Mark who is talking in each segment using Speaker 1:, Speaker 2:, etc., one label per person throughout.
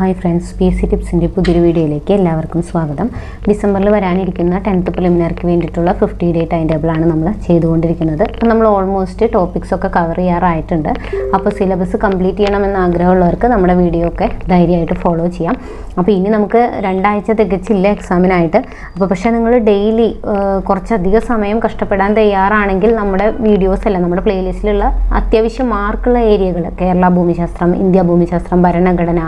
Speaker 1: Hi friends, PC ടിപ്സിൻ്റെ പുതിയൊരു വീഡിയോയിലേക്ക് എല്ലാവർക്കും സ്വാഗതം. ഡിസംബറിൽ വരാനിരിക്കുന്ന 10th പ്രിലിമിനറിക്ക് വേണ്ടിയിട്ടുള്ള 50 ഡേ ടൈം ടേബിളാണ് നമ്മൾ ചെയ്തുകൊണ്ടിരിക്കുന്നത്. അപ്പോൾ നമ്മൾ ഓൾമോസ്റ്റ് ടോപ്പിക്സൊക്കെ കവർ ചെയ്യാറായിട്ടുണ്ട്. അപ്പോൾ സിലബസ് കംപ്ലീറ്റ് ചെയ്യണമെന്ന് ആഗ്രഹമുള്ളവർക്ക് നമ്മുടെ വീഡിയോ ഒക്കെ ധൈര്യമായിട്ട് ഫോളോ ചെയ്യാം. അപ്പോൾ ഇനി നമുക്ക് 2 ആഴ്ച തികച്ചില്ല എക്സാമിനായിട്ട്. അപ്പോൾ പക്ഷേ നിങ്ങൾ ഡെയിലി കുറച്ചധികം സമയം കഷ്ടപ്പെടാൻ തയ്യാറാണെങ്കിൽ നമ്മുടെ വീഡിയോസ് എല്ലാം നമ്മുടെ പ്ലേലിസ്റ്റിലുള്ള അത്യാവശ്യം മാർക്കുള്ള ഏരിയകൾ, കേരള ഭൂമിശാസ്ത്രം, ഇന്ത്യ ഭൂമിശാസ്ത്രം, ഭരണഘടന,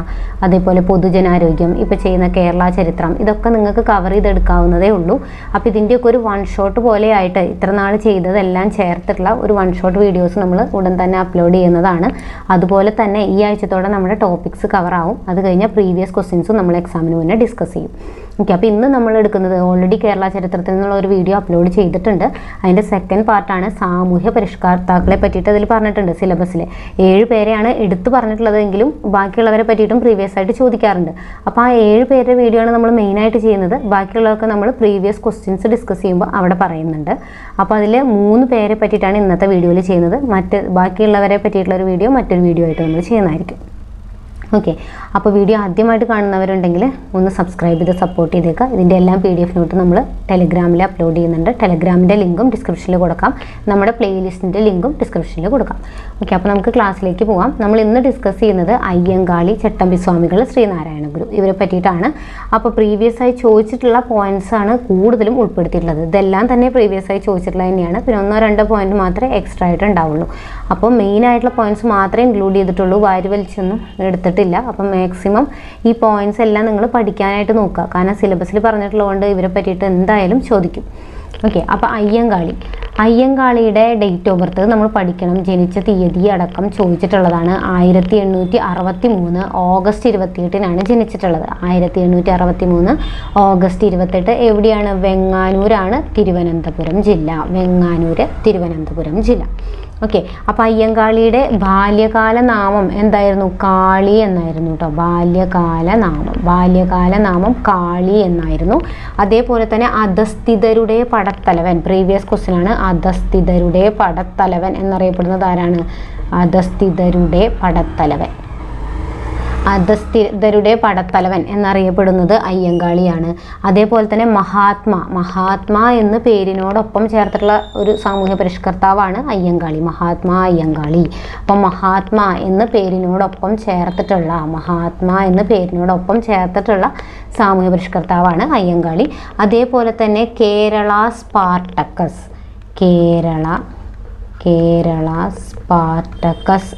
Speaker 1: അതേപോലെ പൊതുജനാരോഗ്യം, ഇപ്പോൾ ചെയ്യുന്ന കേരള ചരിത്രം, ഇതൊക്കെ നിങ്ങൾക്ക് കവർ ചെയ്തെടുക്കാവുന്നതേ ഉള്ളൂ. അപ്പോൾ ഇതിൻ്റെയൊക്കെ ഒരു 1 ഷോട്ട് പോലെ ആയിട്ട് ഇത്ര നാൾ ചെയ്തതെല്ലാം ചേർത്തിട്ടുള്ള ഒരു 1 ഷോട്ട് വീഡിയോസ് നമ്മൾ ഉടൻ തന്നെ അപ്ലോഡ് ചെയ്യുന്നതാണ്. അതുപോലെ തന്നെ ഈ ആഴ്ചത്തോടെ നമ്മുടെ ടോപ്പിക്സ് കവറാവും. അത് കഴിഞ്ഞാൽ പ്രീവിയസ് ക്വസ്റ്റ്യൻസും നമ്മൾ എക്സാമിന് മുന്നേ ഡിസ്കസ് ചെയ്യും. ഓക്കെ, അപ്പോൾ ഇന്ന് നമ്മൾ എടുക്കുന്നത് ഓൾറെഡി കേരള ചരിത്രത്തിൽ നിന്നുള്ള ഒരു വീഡിയോ അപ്ലോഡ് ചെയ്തിട്ടുണ്ട്. അതിൻ്റെ സെക്കൻഡ് പാർട്ടാണ് സാമൂഹ്യ പരിഷ്കർത്താക്കളെ പറ്റിയിട്ട് അതിൽ പറഞ്ഞിട്ടുണ്ട്. സിലബസിൽ 7 പേരെയാണ് എടുത്തു പറഞ്ഞിട്ടുള്ളതെങ്കിലും ബാക്കിയുള്ളവരെ പറ്റിയിട്ടും പ്രീവിയസ് ആയിട്ട് ചോദിക്കാറുണ്ട്. അപ്പോൾ ആ 7 പേരുടെ വീഡിയോ ആണ് നമ്മൾ മെയിനായിട്ട് ചെയ്യുന്നത്. ബാക്കിയുള്ളവർക്ക് നമ്മൾ പ്രീവിയസ് ക്വസ്റ്റ്യൻസ് ഡിസ്കസ് ചെയ്യുമ്പോൾ അവിടെ പറയുന്നുണ്ട്. അപ്പോൾ അതിൽ 3 പേരെ പറ്റിയിട്ടാണ് ഇന്നത്തെ വീഡിയോയിൽ ചെയ്യുന്നത്. ബാക്കിയുള്ളവരെ പറ്റിയിട്ടുള്ള ഒരു വീഡിയോ മറ്റൊരു വീഡിയോ ആയിട്ട് നമ്മൾ ചെയ്യുന്നതായിരിക്കും. ഓക്കെ, അപ്പോൾ വീഡിയോ ആദ്യമായിട്ട് കാണുന്നവരുണ്ടെങ്കിൽ ഒന്ന് സബ്സ്ക്രൈബ് ചെയ്ത് സപ്പോർട്ട് ചെയ്തേക്കുക. ഇതിൻ്റെ എല്ലാം PDF നോട്ട് നമ്മൾ ടെലഗ്രാമിൽ അപ്ലോഡ് ചെയ്യുന്നുണ്ട്. ടെലഗ്രാമിൻ്റെ ലിങ്കും ഡിസ്ക്രിപ്ഷനിൽ കൊടുക്കാം. നമ്മുടെ പ്ലേലിസ്റ്റിൻ്റെ ലിങ്കും ഡിസ്ക്രിപ്ഷനിൽ കൊടുക്കാം. ഓക്കെ, അപ്പോൾ നമുക്ക് ക്ലാസ്സിലേക്ക് പോകാം. നമ്മൾ ഇന്ന് ഡിസ്കസ് ചെയ്യുന്നത് അയ്യങ്കാളി, ചട്ടമ്പിസ്വാമികൾ, ശ്രീനാരായണ ഗുരു, ഇവരെ പറ്റിയിട്ടാണ്. അപ്പോൾ പ്രീവിയസ് ആയി ചോദിച്ചിട്ടുള്ള പോയിന്റ്സ് ആണ് കൂടുതലും ഉൾപ്പെടുത്തിയിട്ടുള്ളത്. ഇതെല്ലാം തന്നെ പ്രീവിയസ് ആയി ചോദിച്ചിട്ടുള്ളത് തന്നെയാണ്. പിന്നെ 1-2 പോയിന്റ് മാത്രമേ എക്സ്ട്രാ ആയിട്ട് ഉണ്ടാവുള്ളൂ. അപ്പോൾ മെയിൻ ആയിട്ടുള്ള പോയിന്റ്സ് മാത്രമേ ഇൻക്ലൂഡ് ചെയ്തിട്ടുള്ളൂ. വാരി വലിച്ചൊന്നും എടുത്തിട്ടില്ല. അപ്പം മാക്സിമം ഈ പോയിന്റ്സ് എല്ലാം നിങ്ങൾ പഠിക്കാനായിട്ട് നോക്കുക. കാരണം സിലബസിൽ പറഞ്ഞിട്ടുള്ളതുകൊണ്ട് ഇവരെ പറ്റിയിട്ട് എന്തായാലും ചോദിക്കും. ഓക്കെ, അപ്പോൾ അയ്യങ്കാളിയുടെ ഡേറ്റ് ഓഫ് ബർത്ത് നമ്മൾ പഠിക്കണം. ജനിച്ച തീയതി അടക്കം ചോദിച്ചിട്ടുള്ളതാണ്. 1863 ഓഗസ്റ്റ് 28 ജനിച്ചിട്ടുള്ളത്. 1863 ഓഗസ്റ്റ് 28 എവിടെയാണ്? വെങ്ങാനൂരാണ്, തിരുവനന്തപുരം ജില്ല. തിരുവനന്തപുരം ജില്ല. ഓക്കെ, അപ്പോൾ അയ്യങ്കാളിയുടെ ബാല്യകാല നാമം എന്തായിരുന്നു? കാളി എന്നായിരുന്നു കേട്ടോ. ബാല്യകാല നാമം കാളി എന്നായിരുന്നു. അതേപോലെ തന്നെ അധസ്ഥിതരുടെ പടത്തലവൻ, പ്രീവിയസ് ക്വസ്റ്റ്യൻ ആണ്. അധസ്ഥിതരുടെ പടത്തലവൻ എന്നറിയപ്പെടുന്നത് ആരാണ്? അധസ്ഥിതരുടെ പടത്തലവൻ എന്നറിയപ്പെടുന്നത് അയ്യങ്കാളിയാണ്. അതേപോലെ തന്നെ മഹാത്മാ എന്ന പേരിനോടൊപ്പം ചേർത്തിട്ടുള്ള ഒരു സാമൂഹ്യ പരിഷ്കർത്താവാണ് അയ്യങ്കാളി. അയ്യങ്കാളി. അപ്പം മഹാത്മാ എന്ന പേരിനോടൊപ്പം ചേർത്തിട്ടുള്ള സാമൂഹ്യ പരിഷ്കർത്താവാണ് അയ്യങ്കാളി. അതേപോലെ തന്നെ കേരള സ്പാർട്ടക്കസ്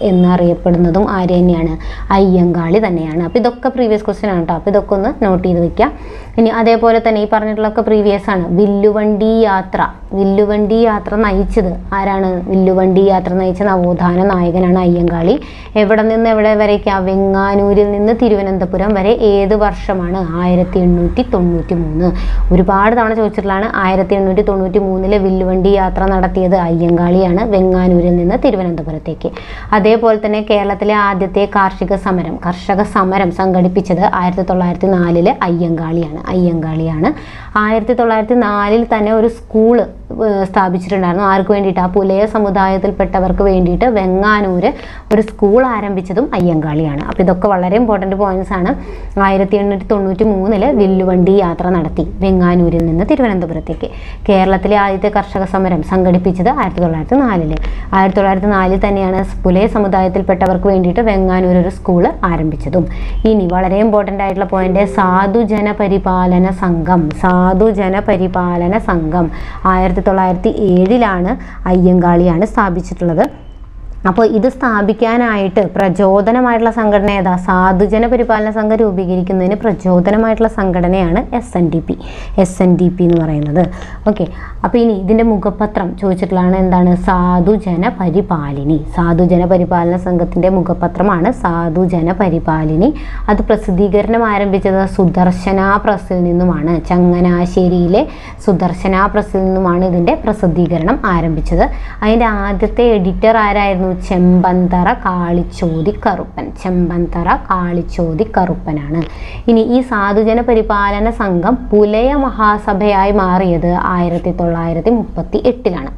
Speaker 1: എന്നറിയപ്പെടുന്നതും ആര് തന്നെയാണ്? അയ്യങ്കാളി തന്നെയാണ്. അപ്പോൾ ഇതൊക്കെ പ്രീവിയസ് ക്വസ്റ്റ്യൻ ആണ് കേട്ടോ. അപ്പോൾ ഇതൊക്കെ ഒന്ന് നോട്ട് ചെയ്ത് വയ്ക്കുക. ഇനി അതേപോലെ തന്നെ ഈ പറഞ്ഞിട്ടുള്ളതൊക്കെ പ്രീവിയസ് ആണ്. വില്ലുവണ്ടി യാത്ര നയിച്ചത് ആരാണ്? വില്ലുവണ്ടി യാത്ര നയിച്ച നവോത്ഥാന നായകനാണ് അയ്യങ്കാളി. എവിടെ നിന്ന് എവിടെ വരേക്കാണ്? വെങ്ങാനൂരിൽ നിന്ന് തിരുവനന്തപുരം വരെ ഏത് വർഷമാണ്? 1893. ഒരുപാട് തവണ ചോദിച്ചിട്ടുള്ളതാണ്. 1893 വില്ലുവണ്ടി യാത്ര നടത്തിയത് അയ്യങ്കാളിയാണ്, വെങ്ങാനൂരിൽ നിന്ന് തിരുവനന്തപുരത്തേക്ക്. അതേപോലെ തന്നെ കേരളത്തിലെ ആദ്യത്തെ കർഷക സമരം സംഘടിപ്പിച്ചത് 1904 അയ്യങ്കാളിയാണ്. 1904 തന്നെ ഒരു സ്കൂള് സ്ഥാപിച്ചിട്ടുണ്ടായിരുന്നു. ആർക്ക് വേണ്ടിയിട്ട്? ആ പുലയ സമുദായത്തിൽപ്പെട്ടവർക്ക് വേണ്ടിയിട്ട് വെങ്ങാനൂര് ഒരു സ്കൂൾ ആരംഭിച്ചതും അയ്യങ്കാളിയാണ്. അപ്പോൾ ഇതൊക്കെ വളരെ ഇമ്പോർട്ടൻ്റ് പോയിന്റ്സ് ആണ്. 1893 വില്ലുവണ്ടി യാത്ര നടത്തി വെങ്ങാനൂരിൽ നിന്ന് തിരുവനന്തപുരത്തേക്ക്. കേരളത്തിലെ ആദ്യത്തെ കർഷക സമരം സംഘടിപ്പിച്ചത് 1904. 1904 തന്നെയാണ് പുലയ സമുദായത്തിൽപ്പെട്ടവർക്ക് വേണ്ടിയിട്ട് വെങ്ങാനൂർ ഒരു സ്കൂള് ആരംഭിച്ചതും. ഇനി വളരെ ഇമ്പോർട്ടൻ്റ് ആയിട്ടുള്ള പോയിന്റ്, സാധുജന പരിപാലന സംഘം 1907 അയ്യങ്കാളിയാണ് സ്ഥാപിച്ചിട്ടുള്ളത്. അപ്പോൾ ഇത് സ്ഥാപിക്കാനായിട്ട് പ്രചോദനമായിട്ടുള്ള സംഘടന ഏതാ? സാധുജന പരിപാലന സംഘം രൂപീകരിക്കുന്നതിന് പ്രചോദനമായിട്ടുള്ള സംഘടനയാണ് SNDP എന്ന് പറയുന്നത്. ഓക്കെ, അപ്പോൾ ഇനി ഇതിൻ്റെ മുഖപത്രം ചോദിച്ചിട്ടുള്ളതാണ്. എന്താണ്? സാധുജന പരിപാലന സംഘത്തിൻ്റെ മുഖപത്രമാണ് സാധുജന പരിപാലിനി. അത് പ്രസിദ്ധീകരണം ആരംഭിച്ചത് സുദർശന പ്രസ്സിൽ നിന്നുമാണ്. ചങ്ങനാശ്ശേരിയിലെ സുദർശന പ്രസ്സിൽ നിന്നുമാണ് ഇതിൻ്റെ പ്രസിദ്ധീകരണം ആരംഭിച്ചത്. അതിൻ്റെ ആദ്യത്തെ എഡിറ്റർ ആരായിരുന്നു? ചെമ്പന്തറ കാളിച്ചോതി കറുപ്പനാണ്. ഇനി ഈ സാധുജന പരിപാലന സംഘം പുലയ മഹാസഭയായി മാറിയത് 1938.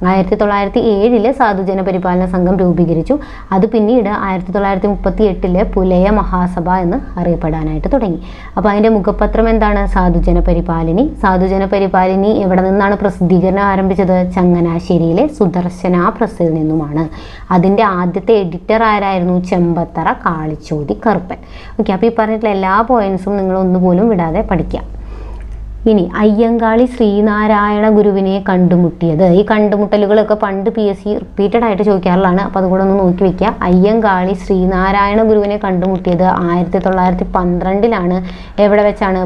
Speaker 1: 1907 സാധുജന പരിപാലന സംഘം രൂപീകരിച്ചു. അത് പിന്നീട് 1938 പുലയ മഹാസഭ എന്ന് അറിയപ്പെടാനായിട്ട് തുടങ്ങി. അപ്പോൾ അതിൻ്റെ മുഖപത്രം എന്താണ്? സാധുജന പരിപാലിനി. സാധുജന പരിപാലിനി എവിടെ നിന്നാണ് പ്രസിദ്ധീകരണം ആരംഭിച്ചത്? ചങ്ങനാശ്ശേരിയിലെ സുദർശന പ്രസ്സിൽ നിന്നുമാണ്. അതിൻ്റെ ആദ്യത്തെ എഡിറ്റർ ആരായിരുന്നു? ചെമ്പത്തറ കാളിച്ചോതി കറുപ്പൻ. ഓക്കെ, അപ്പോൾ ഈ പറഞ്ഞിട്ടുള്ള എല്ലാ പോയിന്റ്സും നിങ്ങൾ ഒന്നുപോലും വിടാതെ പഠിക്കുക. ഇനി അയ്യങ്കാളി ശ്രീനാരായണ ഗുരുവിനെ കണ്ടുമുട്ടിയത്. ഈ കണ്ടുമുട്ടലുകളൊക്കെ പണ്ട് PSC റിപ്പീറ്റഡ് ആയിട്ട് ചോദിക്കാറുള്ളതാണ്. അപ്പോൾ അതുകൂടെ ഒന്ന് നോക്കി വെക്കുക. അയ്യങ്കാളി ശ്രീനാരായണ ഗുരുവിനെ കണ്ടുമുട്ടിയത് 1912 എവിടെ വെച്ചാണ്?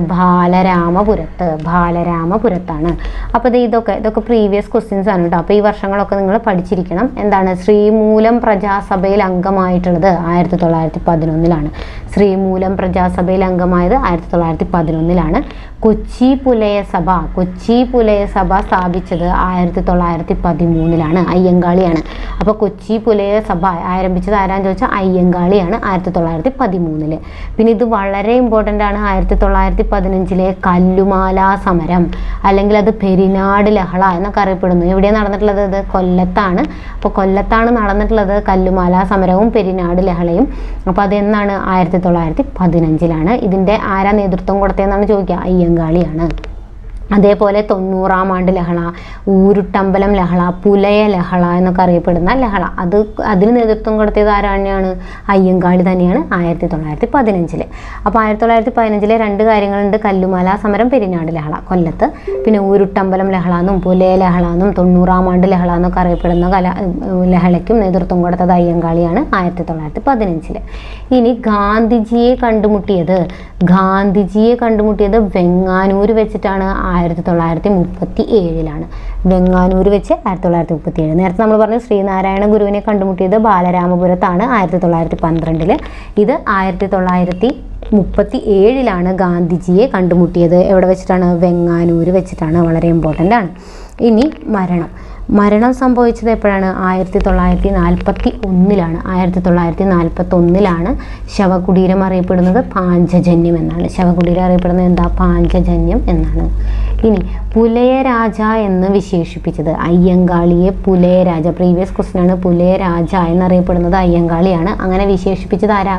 Speaker 1: ബാലരാമപുരത്താണ്. അപ്പോൾ ഇതൊക്കെ പ്രീവിയസ് ക്വസ്റ്റ്യൻസ് ആണ് കേട്ടോ. അപ്പോൾ ഈ വർഷങ്ങളൊക്കെ നിങ്ങൾ പഠിച്ചിരിക്കണം. എന്താണ്? ശ്രീമൂലം പ്രജാസഭയിൽ അംഗമായിട്ടുള്ളത് 1911. ശ്രീമൂലം പ്രജാസഭയിൽ അംഗമായത് 1911. കൊച്ചി പുലയ സഭ സ്ഥാപിച്ചത് 1913 അയ്യങ്കാളിയാണ്. അപ്പോൾ കൊച്ചി പുലയ സഭ ആരംഭിച്ചത് ആരാന്ന് ചോദിച്ചാൽ അയ്യങ്കാളിയാണ് 1913. പിന്നെ ഇത് വളരെ ഇമ്പോർട്ടൻ്റ് ആണ്. 1915 കല്ലുമാല സമരം, അല്ലെങ്കിൽ അത് പെരിനാട് ലഹള എന്നൊക്കെ അറിയപ്പെടുന്നു. എവിടെയാണ് നടന്നിട്ടുള്ളത്? അത് കൊല്ലത്താണ്. അപ്പോൾ കൊല്ലത്താണ് നടന്നിട്ടുള്ളത് കല്ലുമാല സമരവും പെരിനാട് ലഹളയും. അപ്പോൾ അതെന്നാണ്? 1915. ഇതിൻ്റെ ആരാ നേതൃത്വം കൊടുത്തതെന്നാണ് ചോദിക്കുക? അയ്യങ്കാളിയാണ്. അതേപോലെ 90-ാം ആണ്ട് ലഹള, ഊരുട്ടമ്പലം ലഹള, പുലയ ലഹള എന്നൊക്കെ അറിയപ്പെടുന്ന ലഹള, അതിന് നേതൃത്വം കൊടുത്തത് ആരാണ്? അയ്യങ്കാളി തന്നെയാണ് 1915. അപ്പോൾ 1915 രണ്ട് കാര്യങ്ങളുണ്ട്: കല്ലുമാല സമരം, പെരിനാട് ലഹള കൊല്ലത്ത്. പിന്നെ ഊരുട്ടമ്പലം ലഹള എന്നും പുലയ ലഹള എന്നും 90-ാം ആണ്ട് ലഹള എന്നൊക്കെ അറിയപ്പെടുന്ന ലഹളയ്ക്കും നേതൃത്വം കൊടുത്തത് അയ്യങ്കാളിയാണ് 1915. ഇനി ഗാന്ധിജിയെ കണ്ടുമുട്ടിയത് വെങ്ങാനൂർ വെച്ചിട്ടാണ് 1937. വെങ്ങാനൂർ വെച്ച് 1937. നേരത്തെ നമ്മൾ പറഞ്ഞു ശ്രീനാരായണ ഗുരുവിനെ കണ്ടുമുട്ടിയത് ബാലരാമപുരത്താണ് 1912. ഇത് 1937 ഗാന്ധിജിയെ കണ്ടുമുട്ടിയത് എവിടെ വെച്ചിട്ടാണ്? വെങ്ങാനൂർ വെച്ചിട്ടാണ്. വളരെ ഇമ്പോർട്ടൻ്റ് ആണ്. ഇനി മരണം സംഭവിച്ചത് എപ്പോഴാണ്? 1941. 1941 ശവകുടീരം അറിയപ്പെടുന്നത് പാഞ്ചജന്യം എന്നാണ്. ശവകുടീരം അറിയപ്പെടുന്നത് എന്താ? പാഞ്ചജന്യം എന്നാണ്. ഇനി പുലയരാജ എന്ന് വിശേഷിപ്പിച്ചത് അയ്യങ്കാളിയെ പുലയരാജ. പ്രീവിയസ് ക്വസ്റ്റ്യൻ ആണ്. പുലയരാജ എന്നറിയപ്പെടുന്നത് അയ്യങ്കാളിയാണ്. അങ്ങനെ വിശേഷിപ്പിച്ചത് ആരാ?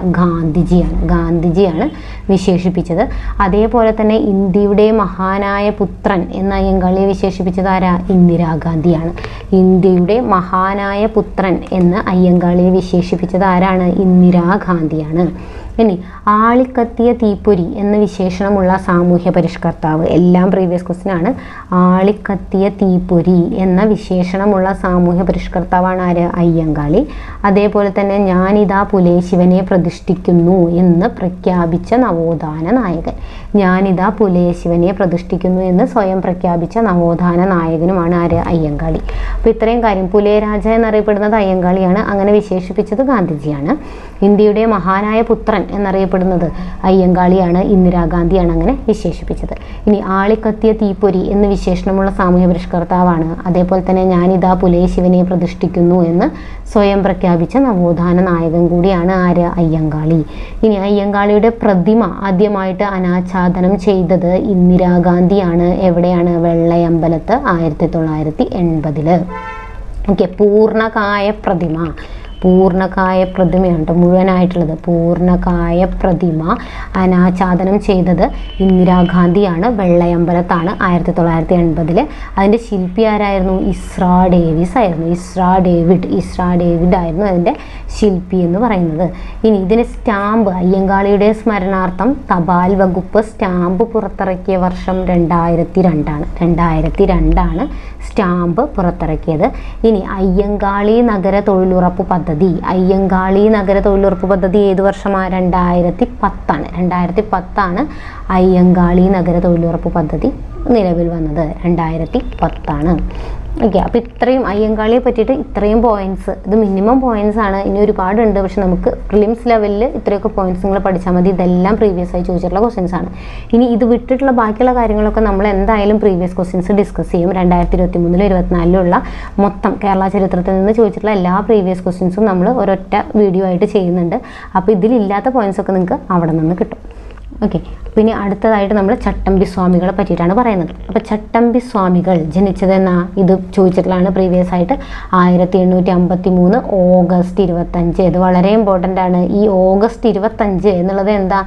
Speaker 1: ഗാന്ധിജിയാണ് വിശേഷിപ്പിച്ചത്. അതേപോലെ തന്നെ ഇന്ത്യയുടെ മഹാനായ പുത്രൻ എന്ന അയ്യങ്കാളിയെ വിശേഷിപ്പിച്ചത് ആരാ? ഇന്ദിരാഗാന്ധിയാണ്. ഇന്ത്യയുടെ മഹാനായ പുത്രൻ എന്ന് അയ്യങ്കാളിയെ വിശേഷിപ്പിച്ചത് ആരാണ്? ഇന്ദിരാഗാന്ധിയാണ്. ഇനി ആളിക്കത്തിയ തീപ്പൊരി എന്ന വിശേഷണമുള്ള സാമൂഹ്യ പരിഷ്കർത്താവ്. എല്ലാം പ്രീവിയസ് ക്വസ്റ്റ്യൻ ആണ്. ആളിക്കത്തിയ തീപ്പൊരി എന്ന വിശേഷണമുള്ള സാമൂഹ്യ പരിഷ്കർത്താവാണ് ആര്? അയ്യങ്കാളി. അതേപോലെ തന്നെ ഞാനിതാ പുലേശിവനെ പ്രതിഷ്ഠിക്കുന്നു എന്ന് പ്രഖ്യാപിച്ച നവോത്ഥാന നായകൻ. ഞാനിതാ പുലേശിവനെ പ്രതിഷ്ഠിക്കുന്നു എന്ന് സ്വയം പ്രഖ്യാപിച്ച നവോത്ഥാന നായകനുമാണ് ആര്? അയ്യങ്കാളി. അപ്പോൾ ഇത്രയും കാര്യം. പുലയരാജ എന്നറിയപ്പെടുന്നത് അയ്യങ്കാളിയാണ്. അങ്ങനെ വിശേഷിപ്പിച്ചത് ഗാന്ധിജിയാണ്. ഇന്ത്യയുടെ മഹാനായ പുത്രൻ എന്നറിയപ്പെടുന്നത് അയ്യങ്കാളിയാണ്. ഇന്ദിരാഗാന്ധിയാണ് അങ്ങനെ വിശേഷിപ്പിച്ചത്. ഇനി ആളിക്കത്തിയ തീപ്പൊരി എന്ന് വിശേഷണമുള്ള സാമൂഹ്യ പരിഷ്കർത്താവാണ്. അതേപോലെ തന്നെ ഞാനിതാ പുലേശിവനെ പ്രതിഷ്ഠിക്കുന്നു എന്ന് സ്വയം പ്രഖ്യാപിച്ച നവോത്ഥാന നായകൻ കൂടിയാണ് ആര്? അയ്യങ്കാളി. ഇനി അയ്യങ്കാളിയുടെ പ്രതിമ ആദ്യമായിട്ട് അനാച്ഛാദനം ചെയ്തത് ഇന്ദിരാഗാന്ധിയാണ്. എവിടെയാണ്? വെള്ളയമ്പലത്ത് 1980. ഓക്കെ, പൂർണ്ണകായ പ്രതിമയാണ് മുഴുവനായിട്ടുള്ളത്. പൂർണ്ണകായ പ്രതിമ അനാച്ഛാദനം ചെയ്തത് ഇന്ദിരാഗാന്ധിയാണ്. വെള്ളയമ്പലത്താണ് 1980. അതിൻ്റെ ശില്പി ആരായിരുന്നു? ഇസ്രാ ഡേവിസ് ആയിരുന്നു. ഇസ്രാ ഡേവിഡ് ആയിരുന്നു അതിൻ്റെ ശില്പി എന്ന് പറയുന്നത്. ഇനി ഇതിന് സ്റ്റാമ്പ്, അയ്യങ്കാളിയുടെ സ്മരണാർത്ഥം തപാൽ വകുപ്പ് സ്റ്റാമ്പ് പുറത്തിറക്കിയ വർഷം 2002 സ്റ്റാമ്പ് പുറത്തിറക്കിയത്. ഇനി അയ്യങ്കാളി നഗര തൊഴിലുറപ്പ് പദ്ധതി ഏത് വർഷമാണ്? 2010. 2010 അയ്യങ്കാളി നഗര തൊഴിലുറപ്പ് പദ്ധതി നിലവിൽ വന്നത് 2010. ഓക്കെ, അപ്പോൾ ഇത്രയും അയ്യങ്കാളിയെ പറ്റിയിട്ട് ഇത്രയും പോയിന്റ്സ്. ഇത് മിനിമം പോയിന്റ്സ് ആണ്. ഇനി ഒരുപാടുണ്ട്. പക്ഷെ നമുക്ക് പ്രിലിംസ് ലെവലിൽ ഇത്രയൊക്കെ പോയിന്റ്സ് നിങ്ങൾ പഠിച്ചാൽ മതി. ഇതെല്ലാം പ്രീവിയസ് ആയി ചോദിച്ചിട്ടുള്ള ക്വസ്റ്റ്യൻസ് ആണ്. ഇനി ഇത് വിട്ടിട്ടുള്ള ബാക്കിയുള്ള കാര്യങ്ങളൊക്കെ നമ്മൾ എന്തായാലും പ്രീവിയസ് ക്വസ്റ്റ്യൻസ് ഡിസ്കസ് ചെയ്യും. 2023-24 മൊത്തം കേരള ചരിത്രത്തിൽ നിന്ന് ചോദിച്ചിട്ടുള്ള എല്ലാ പ്രീവിയസ് ക്വസ്റ്റ്യൻസും നമ്മൾ ഒരൊറ്റ വീഡിയോ ആയിട്ട് ചെയ്യുന്നുണ്ട്. അപ്പോൾ ഇതിലില്ലാത്ത പോയിന്റ്സ് ഒക്കെ നിങ്ങൾക്ക് അവിടെ നിന്ന് കിട്ടും. ഓക്കെ. പിന്നെ അടുത്തതായിട്ട് നമ്മൾ ചട്ടമ്പി സ്വാമികളെ പറ്റിയിട്ടാണ് പറയുന്നത്. അപ്പോൾ ചട്ടമ്പി സ്വാമികൾ ജനിച്ചതെന്നാ ഇത് ചോദിച്ചിട്ടുള്ളതാണ് പ്രീവിയസ് ആയിട്ട്. 1853 ഓഗസ്റ്റ് 25. ഇത് വളരെ ഇമ്പോർട്ടൻ്റ് ആണ്. ഈ ഓഗസ്റ്റ് 25 എന്നുള്ളത് എന്താ?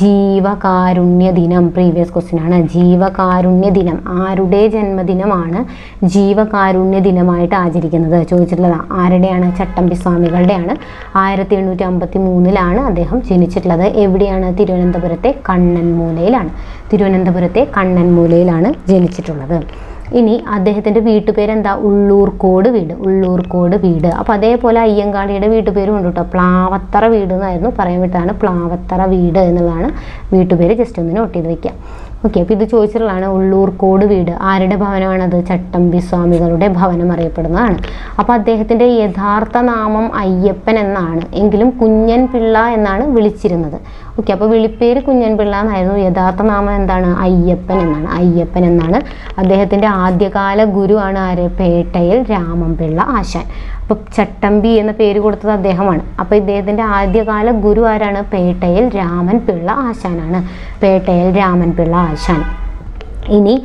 Speaker 1: ജീവകാരുണ്യ ദിനം. പ്രീവിയസ് ക്വസ്റ്റ്യൻ ആണ്. ജീവകാരുണ്യ ദിനം ആരുടെ ജന്മദിനമാണ് ജീവകാരുണ്യ ദിനമായിട്ട് ആചരിക്കുന്നത്? ചോദിച്ചിട്ടുള്ളത് ആരുടെയാണ്? ചട്ടമ്പി സ്വാമികളുടെയാണ്. 1853 അദ്ദേഹം ജനിച്ചിട്ടുള്ളത്. എവിടെയാണ്? തിരുവനന്തപുരത്തെ കണ്ണൻമൂലയിലാണ്. തിരുവനന്തപുരത്തെ കണ്ണൻമൂലയിലാണ് ജനിച്ചിട്ടുള്ളത്. ഇനി അദ്ദേഹത്തിൻ്റെ വീട്ടുപേരെന്താ? ഉള്ളൂർക്കോട് വീട്. ഉള്ളൂർക്കോട് വീട്. അപ്പോൾ അതേപോലെ അയ്യങ്കാളിയുടെ വീട്ടുപേരും ഉണ്ട് കേട്ടോ. പ്ലാവത്തറ വീട് എന്നായിരുന്നു, പറയാൻ വിട്ടാണ്. പ്ലാവത്തറ വീട് എന്നുള്ളതാണ് വീട്ടുപേര്. ജസ്റ്റ് ഒന്ന് നോട്ട് ചെയ്ത് വെക്കാം. ഓക്കെ. അപ്പോൾ ഇത് ചോദിച്ചിട്ടുള്ളതാണ്. ഉള്ളൂർക്കോട് വീട് ആരുടെ ഭവനമാണത്? ചട്ടമ്പി സ്വാമികളുടെ ഭവനം അറിയപ്പെടുന്നതാണ്. അപ്പോൾ അദ്ദേഹത്തിൻ്റെ യഥാർത്ഥ നാമം അയ്യപ്പൻ എന്നാണ്, എങ്കിലും കുഞ്ഞൻ പിള്ള എന്നാണ് വിളിച്ചിരുന്നത്. ഓക്കെ. അപ്പോൾ വിളിപ്പേര് കുഞ്ഞൻ പിള്ള എന്നായിരുന്നു. യഥാർത്ഥ നാമം എന്താണ്? അയ്യപ്പൻ എന്നാണ്. അയ്യപ്പൻ എന്നാണ്. അദ്ദേഹത്തിൻ്റെ ആദ്യകാല ഗുരുവാണ് ആര്? പേട്ടയിൽ രാമൻപിള്ള ആശാൻ. അപ്പോൾ ചട്ടമ്പി എന്ന പേര് കൊടുത്തത് അദ്ദേഹമാണ്. അപ്പോൾ ഇദ്ദേഹത്തിൻ്റെ ആദ്യകാല ഗുരു ആരാണ്? പേട്ടയിൽ രാമൻപിള്ള ആശാനാണ്. പേട്ടയിൽ രാമൻപിള്ള ആശാൻ. ഇനി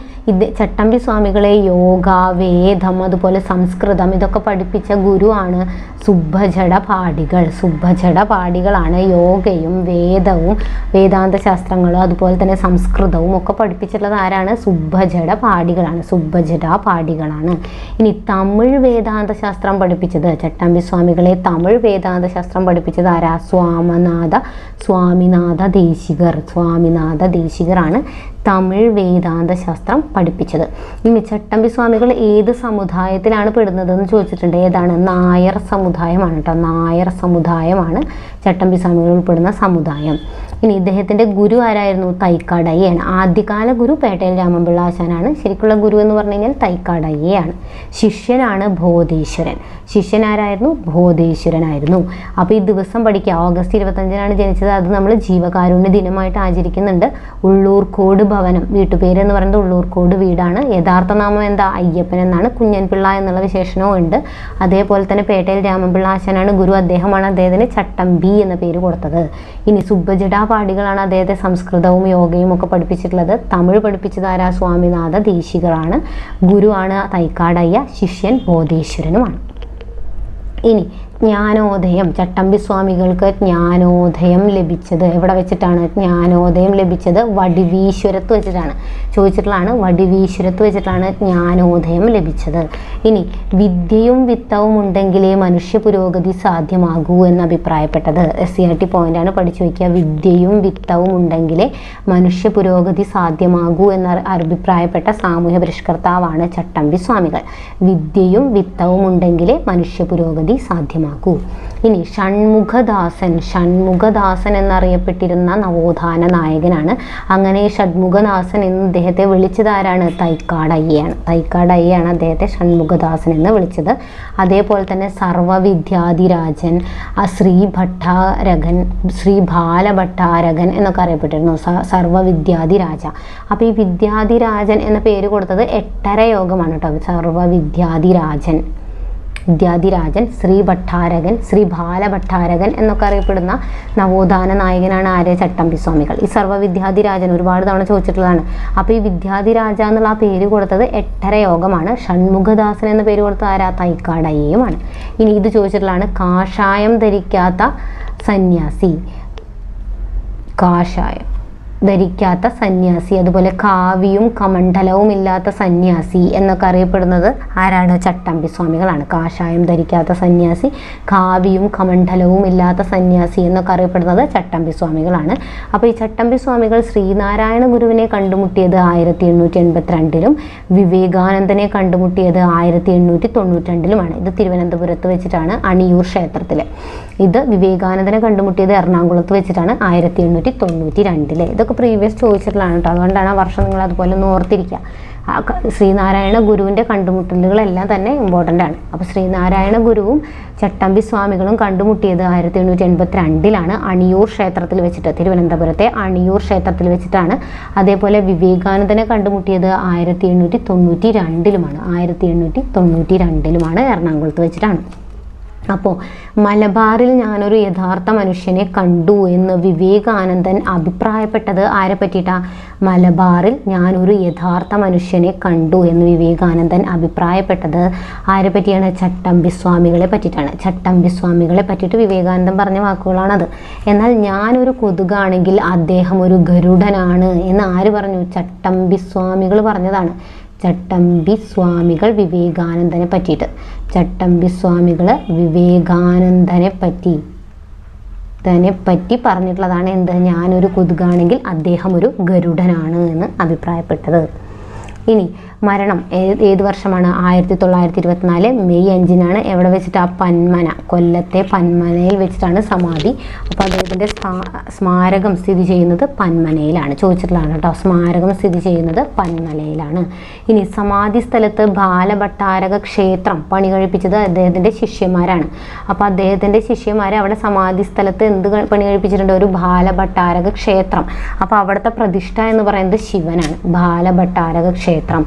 Speaker 1: ചട്ടമ്പി സ്വാമികളെ യോഗ, വേദം, അതുപോലെ സംസ്കൃതം ഇതൊക്കെ പഠിപ്പിച്ച ഗുരുവാണ് സുബ്ബജട പാടികൾ. സുബ്ബജട പാടികളാണ് യോഗയും വേദവും വേദാന്ത ശാസ്ത്രങ്ങളും അതുപോലെ തന്നെ സംസ്കൃതവും ഒക്കെ പഠിപ്പിച്ചിട്ടുള്ളത് ആരാണ്? സുബ്ബജട പാടികളാണ്. സുബ്ബജട പാടികളാണ്. ഇനി തമിഴ് വേദാന്ത ശാസ്ത്രം പഠിപ്പിച്ചത് ചട്ടമ്പി സ്വാമികളെ തമിഴ് വേദാന്ത ശാസ്ത്രം പഠിപ്പിച്ചത് ആരാ? സ്വാമിനാഥ ദേശികർ. സ്വാമിനാഥ ദേശികറാണ് തമിഴ് വേദാന്ത ശാസ്ത്രം പഠിപ്പിച്ചത്. ഇനി ചട്ടമ്പി സ്വാമികൾ ഏത് സമുദായത്തിലാണ് പെടുന്നതെന്ന് ചോദിച്ചിട്ടുണ്ട്. ഏതാണ്? നായർ സമുദായമാണ് കേട്ടോ. നായർ സമുദായമാണ് ചട്ടമ്പി സ്വാമികൾ ഉൾപ്പെടുന്ന സമുദായം. ഇനി ഇദ്ദേഹത്തിൻ്റെ ഗുരു ആരായിരുന്നു? തൈക്കാടയ്യാണ്. ആദ്യകാല ഗുരു പേട്ടയിൽ രാമൻപിള്ള ആശാനാണ്. ശരിക്കുള്ള ഗുരു എന്ന് പറഞ്ഞു കഴിഞ്ഞാൽ തൈക്കാടയ്യാണ്. ശിഷ്യനാണ് ബോധേശ്വരൻ. ശിഷ്യൻ ആരായിരുന്നു? ബോധേശ്വരനായിരുന്നു. അപ്പോൾ ഈ ദിവസം പഠിക്കുക. ഓഗസ്റ്റ് 25 ജനിച്ചത്. അത് നമ്മൾ ജീവകാരുണ്യ ദിനമായിട്ട് ആചരിക്കുന്നുണ്ട്. ഉള്ളൂർക്കോട് ഭവനം വീട്ടുപേര് എന്ന് പറയുന്നത് ഉള്ളൂർക്കോട് വീടാണ്. യഥാർത്ഥ നാമം എന്താ? അയ്യപ്പൻ എന്നാണ്. കുഞ്ഞൻപിള്ള എന്നുള്ള വിശേഷണവും ഉണ്ട്. അതേപോലെ തന്നെ പേട്ടയിൽ രാമൻപിള്ള ആശാനാണ് ഗുരു. അദ്ദേഹമാണ് അദ്ദേഹത്തിന് ചട്ടമ്പി എന്ന പേര് കൊടുത്തത്. ഇനി സുബ്ബജട പാടികളാണ് അദ്ദേഹത്തെ സംസ്കൃതവും യോഗയും ഒക്കെ പഠിപ്പിച്ചിട്ടുള്ളത്. തമിഴ് പഠിപ്പിച്ചത് ആരാ? സ്വാമിനാഥ ദേശികറാണ്. ഗുരുവാണ് തൈക്കാടയ്യ. ശിഷ്യൻ ബോധേശ്വരനുമാണ്. ഇനി ജ്ഞാനോദയം. ചട്ടമ്പി സ്വാമികൾക്ക് ജ്ഞാനോദയം ലഭിച്ചത് എവിടെ വെച്ചിട്ടാണ്? ജ്ഞാനോദയം ലഭിച്ചത് വടിവീശ്വരത്ത് വെച്ചിട്ടാണ്. ചോദിച്ചിട്ടുള്ളതാണ്. വടിവീശ്വരത്ത് വെച്ചിട്ടാണ് ജ്ഞാനോദയം ലഭിച്ചത്. ഇനി വിദ്യയും വിത്തവും ഉണ്ടെങ്കിലേ മനുഷ്യ പുരോഗതി സാധ്യമാകൂ എന്ന് അഭിപ്രായപ്പെട്ടത്. SCRT പോയിന്റാണ്, പഠിച്ചു വയ്ക്കുക. വിദ്യയും വിത്തവും ഉണ്ടെങ്കിലേ മനുഷ്യ പുരോഗതി സാധ്യമാകൂ എന്ന് അഭിപ്രായപ്പെട്ട സാമൂഹ്യ പരിഷ്കർത്താവാണ് ചട്ടമ്പി സ്വാമികൾ. വിദ്യയും വിത്തവും ഉണ്ടെങ്കിലേ മനുഷ്യ പുരോഗതി സാധ്യമാകൂ. ഇനി ഷൺമുഖദാസൻ എന്നറിയപ്പെട്ടിരുന്ന നവോത്ഥാന നായകനാണ്. അങ്ങനെ ഷൺമുഖദാസൻ എന്ന് അദ്ദേഹത്തെ വിളിച്ചത് ആരാണ്? തൈക്കാടയ്യയാണ്. തൈക്കാടയ്യയാണ് അദ്ദേഹത്തെ ഷൺമുഖദാസൻ എന്ന് വിളിച്ചത്. അതേപോലെ തന്നെ സർവവിദ്യാധിരാജൻ, ശ്രീ ബാലഭട്ടാരകൻ എന്നൊക്കെ അറിയപ്പെട്ടിരുന്നു. സർവവിദ്യാധിരാജ. അപ്പോൾ ഈ വിദ്യാധിരാജൻ എന്ന പേര് കൊടുത്തത് 8 യോഗമാണ് കേട്ടോ. സർവവിദ്യാധിരാജൻ, ശ്രീ ഭട്ടാരകൻ, ശ്രീ ബാലഭട്ടാരകൻ എന്നൊക്കെ അറിയപ്പെടുന്ന നവോത്ഥാന നായകനാണ് ആര്യ? ചട്ടമ്പി സ്വാമികൾ. ഈ സർവ്വവിദ്യാധിരാജൻ ഒരുപാട് തവണ ചോദിച്ചിട്ടുള്ളതാണ്. അപ്പോൾ ഈ വിദ്യാധിരാജ എന്നുള്ള ആ പേര് കൊടുത്തത് 8 യോഗമാണ്. ഷൺമുഖദാസൻ എന്ന പേര് കൊടുത്തത് ആരാ? തൈക്കാടയ്യയുമാണ്. ഇനി ഇത് ചോദിച്ചിട്ടുള്ളതാണ്. കാഷായം ധരിക്കാത്ത സന്യാസി. കാഷായം ധരിക്കാത്ത സന്യാസി, അതുപോലെ കാവിയും കമണ്ഡലവും ഇല്ലാത്ത സന്യാസി എന്നൊക്കെ അറിയപ്പെടുന്നത് ആരാണ്? ചട്ടമ്പി സ്വാമികളാണ്. കാഷായം ധരിക്കാത്ത സന്യാസി, കാവിയും കമണ്ഡലവും ഇല്ലാത്ത സന്യാസി എന്നൊക്കെ അറിയപ്പെടുന്നത് ചട്ടമ്പി സ്വാമികളാണ്. അപ്പോൾ ഈ ചട്ടമ്പി സ്വാമികൾ ശ്രീനാരായണ ഗുരുവിനെ കണ്ടുമുട്ടിയത് 1882-ലും വിവേകാനന്ദനെ കണ്ടുമുട്ടിയത് 1892-ലുമാണ്. ഇത് തിരുവനന്തപുരത്ത് വെച്ചിട്ടാണ്, അണിയൂർ ക്ഷേത്രത്തിൽ. ഇത് വിവേകാനന്ദനെ കണ്ടുമുട്ടിയത് എറണാകുളത്ത് വെച്ചിട്ടാണ് 1892-ല്. ഇതൊക്കെ പ്രീവിയസ് ചോദിച്ചിട്ടുള്ളതാണ് കേട്ടോ. അതുകൊണ്ടാണ് ആ വർഷം നിങ്ങൾ അതുപോലെ ഒന്ന് ഓർത്തിരിക്കുക. ശ്രീനാരായണ ഗുരുവിൻ്റെ കണ്ടുമുട്ടലുകളെല്ലാം തന്നെ ഇമ്പോർട്ടൻ്റ് ആണ്. അപ്പോൾ ശ്രീനാരായണ ഗുരുവും ചട്ടമ്പി സ്വാമികളും കണ്ടുമുട്ടിയത് 1882-ലാണ് അണിയൂർ ക്ഷേത്രത്തിൽ വെച്ചിട്ട്, തിരുവനന്തപുരത്തെ അണിയൂർ ക്ഷേത്രത്തിൽ വെച്ചിട്ടാണ്. അതേപോലെ വിവേകാനന്ദനെ കണ്ടുമുട്ടിയത് 1892-ലുമാണ്. 1892-ലുമാണ് എറണാകുളത്ത് വെച്ചിട്ടാണ്. അപ്പോൾ മലബാറിൽ ഞാനൊരു യഥാർത്ഥ മനുഷ്യനെ കണ്ടു എന്ന് വിവേകാനന്ദൻ അഭിപ്രായപ്പെട്ടത് ആരെ പറ്റിയിട്ടാണ്? മലബാറിൽ ഞാനൊരു യഥാർത്ഥ മനുഷ്യനെ കണ്ടു എന്ന് വിവേകാനന്ദൻ അഭിപ്രായപ്പെട്ടത് ആരെ പറ്റിയാണ്? ചട്ടമ്പിസ്വാമികളെ പറ്റിയിട്ടാണ്. ചട്ടമ്പിസ്വാമികളെ പറ്റിയിട്ട് വിവേകാനന്ദൻ പറഞ്ഞ വാക്കുകളാണത്. എന്നാൽ ഞാനൊരു കൊതുകാണെങ്കിൽ അദ്ദേഹം ഒരു ഗരുഡനാണ് എന്ന് ആര് പറഞ്ഞു? ചട്ടമ്പിസ്വാമികൾ പറഞ്ഞതാണ്. ചട്ടമ്പിസ്വാമികൾ വിവേകാനന്ദനെ പറ്റിയിട്ട്, ചട്ടമ്പിസ്വാമികൾ വിവേകാനന്ദനെ പറ്റി പറഞ്ഞിട്ടുള്ളതാണ് എന്ത്? ഞാനൊരു കൊതുകാണെങ്കിൽ അദ്ദേഹം ഒരു ഗരുഡനാണ് എന്ന് അഭിപ്രായപ്പെട്ടത്. ഇനി മരണം ഏത് വർഷമാണ്? 1924 മെയ് 5-നാണ്. എവിടെ വെച്ചിട്ടാണ്? പന്മന, കൊല്ലത്തെ പന്മനയിൽ വെച്ചിട്ടാണ് സമാധി. അപ്പോൾ അദ്ദേഹത്തിൻ്റെ സ്മാരകം സ്ഥിതി ചെയ്യുന്നത് പന്മനയിലാണ്. ചോദിച്ചിട്ടുള്ളതാണ് കേട്ടോ. സ്മാരകം സ്ഥിതി ചെയ്യുന്നത് പന്മനയിലാണ്. ഇനി സമാധി സ്ഥലത്ത് ബാലഭട്ടാരക ക്ഷേത്രം പണി കഴിപ്പിച്ചത് അദ്ദേഹത്തിൻ്റെ ശിഷ്യന്മാരാണ്. അപ്പോൾ അദ്ദേഹത്തിൻ്റെ ശിഷ്യന്മാരെ അവിടെ സമാധി സ്ഥലത്ത് എന്ത് പണി കഴിപ്പിച്ചിട്ടുണ്ട്? ഒരു ബാലഭട്ടാരക ക്ഷേത്രം. അപ്പോൾ അവിടുത്തെ പ്രതിഷ്ഠ എന്ന് പറയുന്നത് ശിവനാണ്. ബാലഭട്ടാരക ക്ഷേത്രം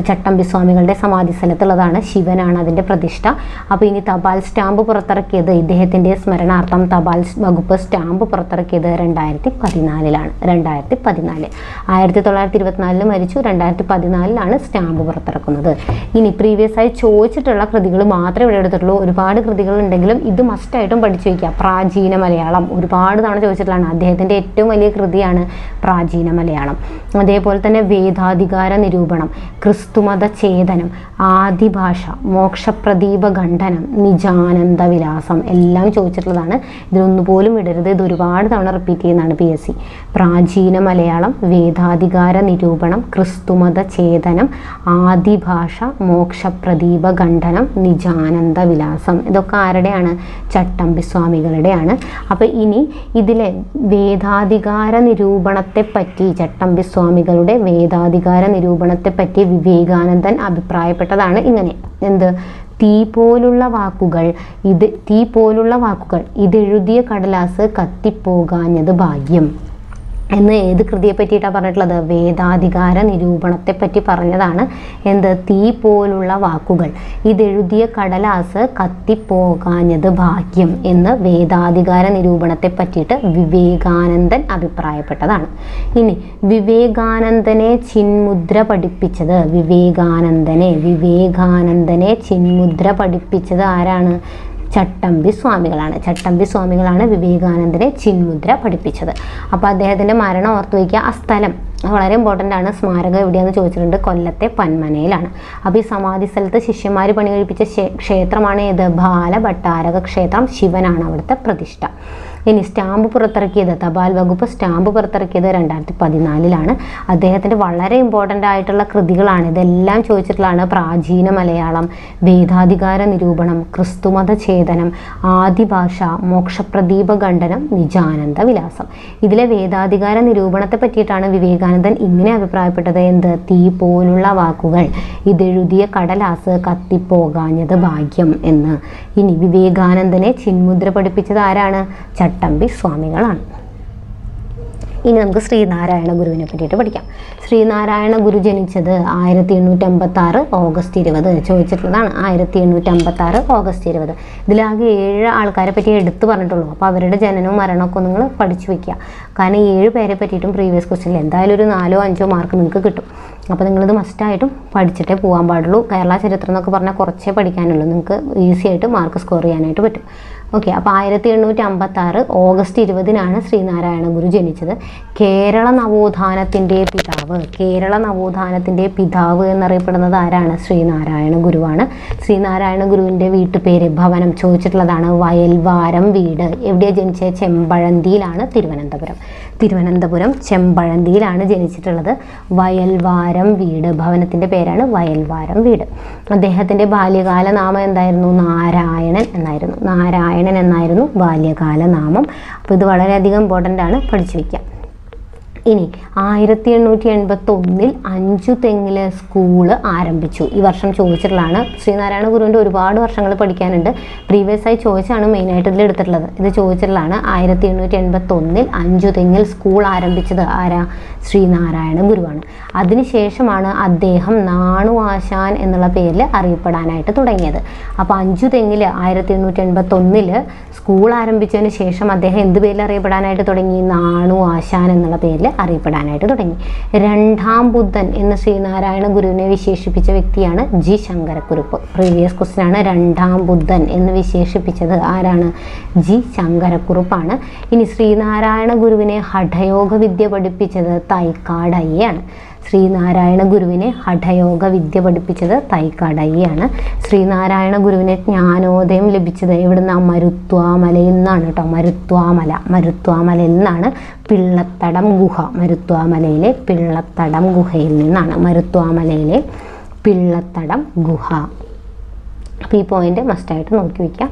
Speaker 1: ചട്ടമ്പിസ്വാമികളുടെ സമാധി സ്ഥലത്തുള്ളതാണ്. ശിവനാണ് അതിൻ്റെ പ്രതിഷ്ഠ. അപ്പോൾ ഇനി തപാൽ സ്റ്റാമ്പ് പുറത്തിറക്കിയത്, ഇദ്ദേഹത്തിൻ്റെ സ്മരണാർത്ഥം തപാൽ വകുപ്പ് സ്റ്റാമ്പ് പുറത്തിറക്കിയത് 2014-ലാണ്. 2014. 1924 മരിച്ചു, 2014 സ്റ്റാമ്പ് പുറത്തിറക്കുന്നത്. ഇനി പ്രീവിയസ് ആയി ചോദിച്ചിട്ടുള്ള കൃതികൾ മാത്രമേ ഇവിടെ എടുത്തിട്ടുള്ളൂ. ഒരുപാട് കൃതികൾ ഉണ്ടെങ്കിലും ഇത് മസ്റ്റായിട്ടും പഠിച്ചു വയ്ക്കുക. പ്രാചീന മലയാളം ഒരുപാട് തവണ ചോദിച്ചിട്ടുള്ളതാണ്. അദ്ദേഹത്തിൻ്റെ ഏറ്റവും വലിയ കൃതിയാണ് പ്രാചീന മലയാളം. അതേപോലെ തന്നെ വേദാധികാര നിരൂപണം, ക്രിസ്തുമത ചേതനം, ആദിഭാഷ, മോക്ഷപ്രദീപ ഖണ്ഡനം, നിജാനന്ദ വിലാസം എല്ലാം ചോദിച്ചിട്ടുള്ളതാണ്. ഇതിലൊന്നുപോലും ഇടരുത്. ഇത് ഒരുപാട് തവണ റിപ്പീറ്റ് ചെയ്യുന്നതാണ് PSC. പ്രാചീന മലയാളം, വേദാധികാര നിരൂപണം, ക്രിസ്തുമത ചേതനം, ആദിഭാഷ, മോക്ഷപ്രദീപ ഖണ്ഡനം, നിജാനന്ദ വിലാസം. ഇതൊക്കെ ആരുടെയാണ്? ചട്ടമ്പിസ്വാമികളുടെയാണ്. അപ്പോൾ ഇനി ഇതിലെ വേദാധികാര നിരൂപണത്തെപ്പറ്റി, ചട്ടമ്പിസ്വാമികളുടെ വേദാധികാര നിരൂപണത്തെപ്പറ്റി വിവേകാനന്ദൻ അഭിപ്രായപ്പെട്ടതാണ് ഇങ്ങനെ. എന്ത്? തീ പോലുള്ള വാക്കുകൾ ഇതെഴുതിയ കടലാസ് കത്തിപ്പോകാഞ്ഞത് ഭാഗ്യം എന്ന് ഏത് കൃതിയെ പറ്റിയിട്ടാണ് പറഞ്ഞിട്ടുള്ളത്? വേദാധികാര നിരൂപണത്തെ പറ്റി പറഞ്ഞതാണ്. എന്ത്? തീ പോലുള്ള വാക്കുകൾ ഇതെഴുതിയ കടലാസ് കത്തിപ്പോകാഞ്ഞത് ഭാഗ്യം എന്ന് വേദാധികാര നിരൂപണത്തെ പറ്റിയിട്ട് വിവേകാനന്ദൻ അഭിപ്രായപ്പെട്ടതാണ്. ഇനി വിവേകാനന്ദനെ ചിന്മുദ്ര പഠിപ്പിച്ചത്, വിവേകാനന്ദനെ ചിന്മുദ്ര പഠിപ്പിച്ചത് ആരാണ്? ചട്ടമ്പിസ്വാമികളാണ്. ചട്ടമ്പിസ്വാമികളാണ് വിവേകാനന്ദനെ ചിന്മുദ്ര പഠിപ്പിച്ചത്. അപ്പോൾ അദ്ദേഹത്തിൻ്റെ മരണം ഓർത്തു വയ്ക്കുക. ആ സ്ഥലം വളരെ ഇമ്പോർട്ടൻ്റ് ആണ്. സ്മാരകം എവിടെയാണെന്ന് ചോദിച്ചിട്ടുണ്ട്. കൊല്ലത്തെ പന്മനയിലാണ്. അപ്പോൾ ഈ സമാധി സ്ഥലത്ത് ശിഷ്യന്മാർ പണി കഴിപ്പിച്ച ക്ഷേത്രമാണ് ഏത്? ബാലഭട്ടാരക ക്ഷേത്രം. ശിവനാണ് അവിടുത്തെ പ്രതിഷ്ഠ. ഇനി സ്റ്റാമ്പ് പുറത്തിറക്കിയത്, തപാൽ വകുപ്പ് സ്റ്റാമ്പ് പുറത്തിറക്കിയത് 2014-ലാണ്. അദ്ദേഹത്തിൻ്റെ വളരെ ഇമ്പോർട്ടൻ്റ് ആയിട്ടുള്ള കൃതികളാണ്. ഇതെല്ലാം ചോദിച്ചിട്ടുള്ളതാണ്. പ്രാചീന മലയാളം, വേദാധികാര നിരൂപണം, ക്രിസ്തുമത ചേതനം, ആദിഭാഷ, മോക്ഷപ്രദീപ ഖണ്ഡനം, നിജാനന്ദ വിലാസം. ഇതിലെ വേദാധികാര നിരൂപണത്തെ പറ്റിയിട്ടാണ് വിവേകാനന്ദൻ ഇങ്ങനെ അഭിപ്രായപ്പെട്ടത്. എന്ത്? തീ പോലുള്ള വാക്കുകൾ ഇതെഴുതിയ കടലാസ് കത്തിപ്പോകാഞ്ഞത് ഭാഗ്യം എന്ന്. ഇനി വിവേകാനന്ദനെ ചിന്മുദ്ര പഠിപ്പിച്ചത് ആരാണ്? ചട്ടമ്പിസ്വാമികളാണ്. ഇനി നമുക്ക് ശ്രീനാരായണ ഗുരുവിനെ പറ്റിയിട്ട് പഠിക്കാം. ശ്രീനാരായണ ഗുരു ജനിച്ചത് 1856 ഓഗസ്റ്റ് 20. ചോദിച്ചിട്ടുള്ളതാണ്. 1856 ഓഗസ്റ്റ് 20. ഇതിലാകെ 7 ആൾക്കാരെ പറ്റി എടുത്തു പറഞ്ഞിട്ടുള്ളൂ. അപ്പോൾ അവരുടെ ജനനവും മരണമൊക്കെ നിങ്ങൾ പഠിച്ചു വയ്ക്കുക. കാരണം 7 പേരെ പറ്റിയിട്ടും പ്രീവിയസ് ക്വസ്റ്റ്യനിൽ എന്തായാലും ഒരു 4-5 മാർക്ക് നിങ്ങൾക്ക് കിട്ടും. അപ്പോൾ നിങ്ങളിത് മസ്റ്റായിട്ടും പഠിച്ചിട്ടേ പോകാൻ പാടുള്ളൂ. കേരള ചരിത്രം എന്നൊക്കെ പറഞ്ഞാൽ കുറച്ചേ പഠിക്കാനുള്ളൂ. നിങ്ങൾക്ക് ഈസി ആയിട്ട് മാർക്ക് സ്കോർ ചെയ്യാനായിട്ട് പറ്റും. ഓക്കെ. അപ്പോൾ 1856 ഓഗസ്റ്റ് 20-നാണ് ശ്രീനാരായണ ഗുരു ജനിച്ചത്. കേരള നവോത്ഥാനത്തിൻ്റെ പിതാവ് എന്നറിയപ്പെടുന്നത് ആരാണ്? ശ്രീനാരായണ ഗുരുവാണ്. ശ്രീനാരായണ ഗുരുവിൻ്റെ വീട്ടുപേര്, ഭവനം ചോദിച്ചിട്ടുള്ളതാണ്. വയൽവാരം വീട്. എവിടെയാണ് ജനിച്ചത്? ചെമ്പഴന്തിയിലാണ്. തിരുവനന്തപുരം ചെമ്പഴന്തിയിലാണ് ജനിച്ചിട്ടുള്ളത്. വയൽവാരം വീട്, ഭവനത്തിൻ്റെ പേരാണ് വയൽവാരം വീട്. അദ്ദേഹത്തിൻ്റെ ബാല്യകാല നാമം എന്തായിരുന്നു? നാരായണൻ എന്നായിരുന്നു ബാല്യകാല നാമം. അപ്പോൾ ഇത് വളരെയധികം ഇമ്പോർട്ടൻ്റ് ആണ്, പഠിച്ചു വയ്ക്കാം. ഇനി 1881 അഞ്ചുതെങ്ങിൽ സ്കൂള് ആരംഭിച്ചു. ഈ വർഷം ചോദിച്ചിട്ടുള്ളതാണ്. ശ്രീനാരായണ ഗുരുവിൻ്റെ ഒരുപാട് വർഷങ്ങൾ പഠിക്കാനുണ്ട്. പ്രീവിയസ് ആയി ചോദിച്ചാണ് മെയിനായിട്ട് ഇതിൽ എടുത്തിട്ടുള്ളത്. ഇത് ചോദിച്ചിട്ടുള്ളതാണ്. 1881 അഞ്ചുതെങ്ങിൽ സ്കൂൾ ആരംഭിച്ചത് ആരാ? ശ്രീനാരായണ ഗുരുവാണ്. അതിനുശേഷമാണ് അദ്ദേഹം നാണു ആശാൻ എന്നുള്ള പേരിൽ അറിയപ്പെടാനായിട്ട് തുടങ്ങിയത്. അപ്പോൾ അഞ്ചുതെങ്ങിൽ 1881 സ്കൂൾ ആരംഭിച്ചതിന് ശേഷം അദ്ദേഹം എന്ത് പേരിൽ അറിയപ്പെടാനായിട്ട് തുടങ്ങി? നാണു ആശാൻ എന്നുള്ള പേരിൽ അറിയപ്പെടാനായിട്ട് തുടങ്ങി. രണ്ടാം ബുദ്ധൻ എന്ന് ശ്രീനാരായണ ഗുരുവിനെ വിശേഷിപ്പിച്ച വ്യക്തിയാണ് ജി ശങ്കരക്കുറുപ്പ്. പ്രീവിയസ് ക്വസ്റ്റ്യൻ ആണ്. രണ്ടാം ബുദ്ധൻ എന്ന് വിശേഷിപ്പിച്ചത് ആരാണ്? ജി ശങ്കരക്കുറുപ്പാണ്. ഇനി ശ്രീനാരായണ ഗുരുവിനെ ഹഠയോഗ വിദ്യ പഠിപ്പിച്ചത് തൈക്കാട് അയ്യയാണ്. ശ്രീനാരായണ ഗുരുവിനെ ഹഠയോഗ വിദ്യ പഠിപ്പിച്ചത് തൈക്കാട് അയ്യയാണ്. ശ്രീനാരായണ ഗുരുവിനെ ജ്ഞാനോദയം ലഭിച്ചത് എവിടുന്ന? മരുത്വാമലയിൽ നിന്നാണ് കേട്ടോ. മരുത്വാമലയിൽ നിന്നാണ്. പിള്ളത്തടം ഗുഹ, മരുത്വാമലയിലെ പിള്ളത്തടം ഗുഹയിൽ നിന്നാണ്. മരുത്വാമലയിലെ പിള്ളത്തടം ഗുഹ. അപ്പോൾ ഈ പോയിന്റ് മസ്റ്റായിട്ട് നോക്കി വയ്ക്കാം.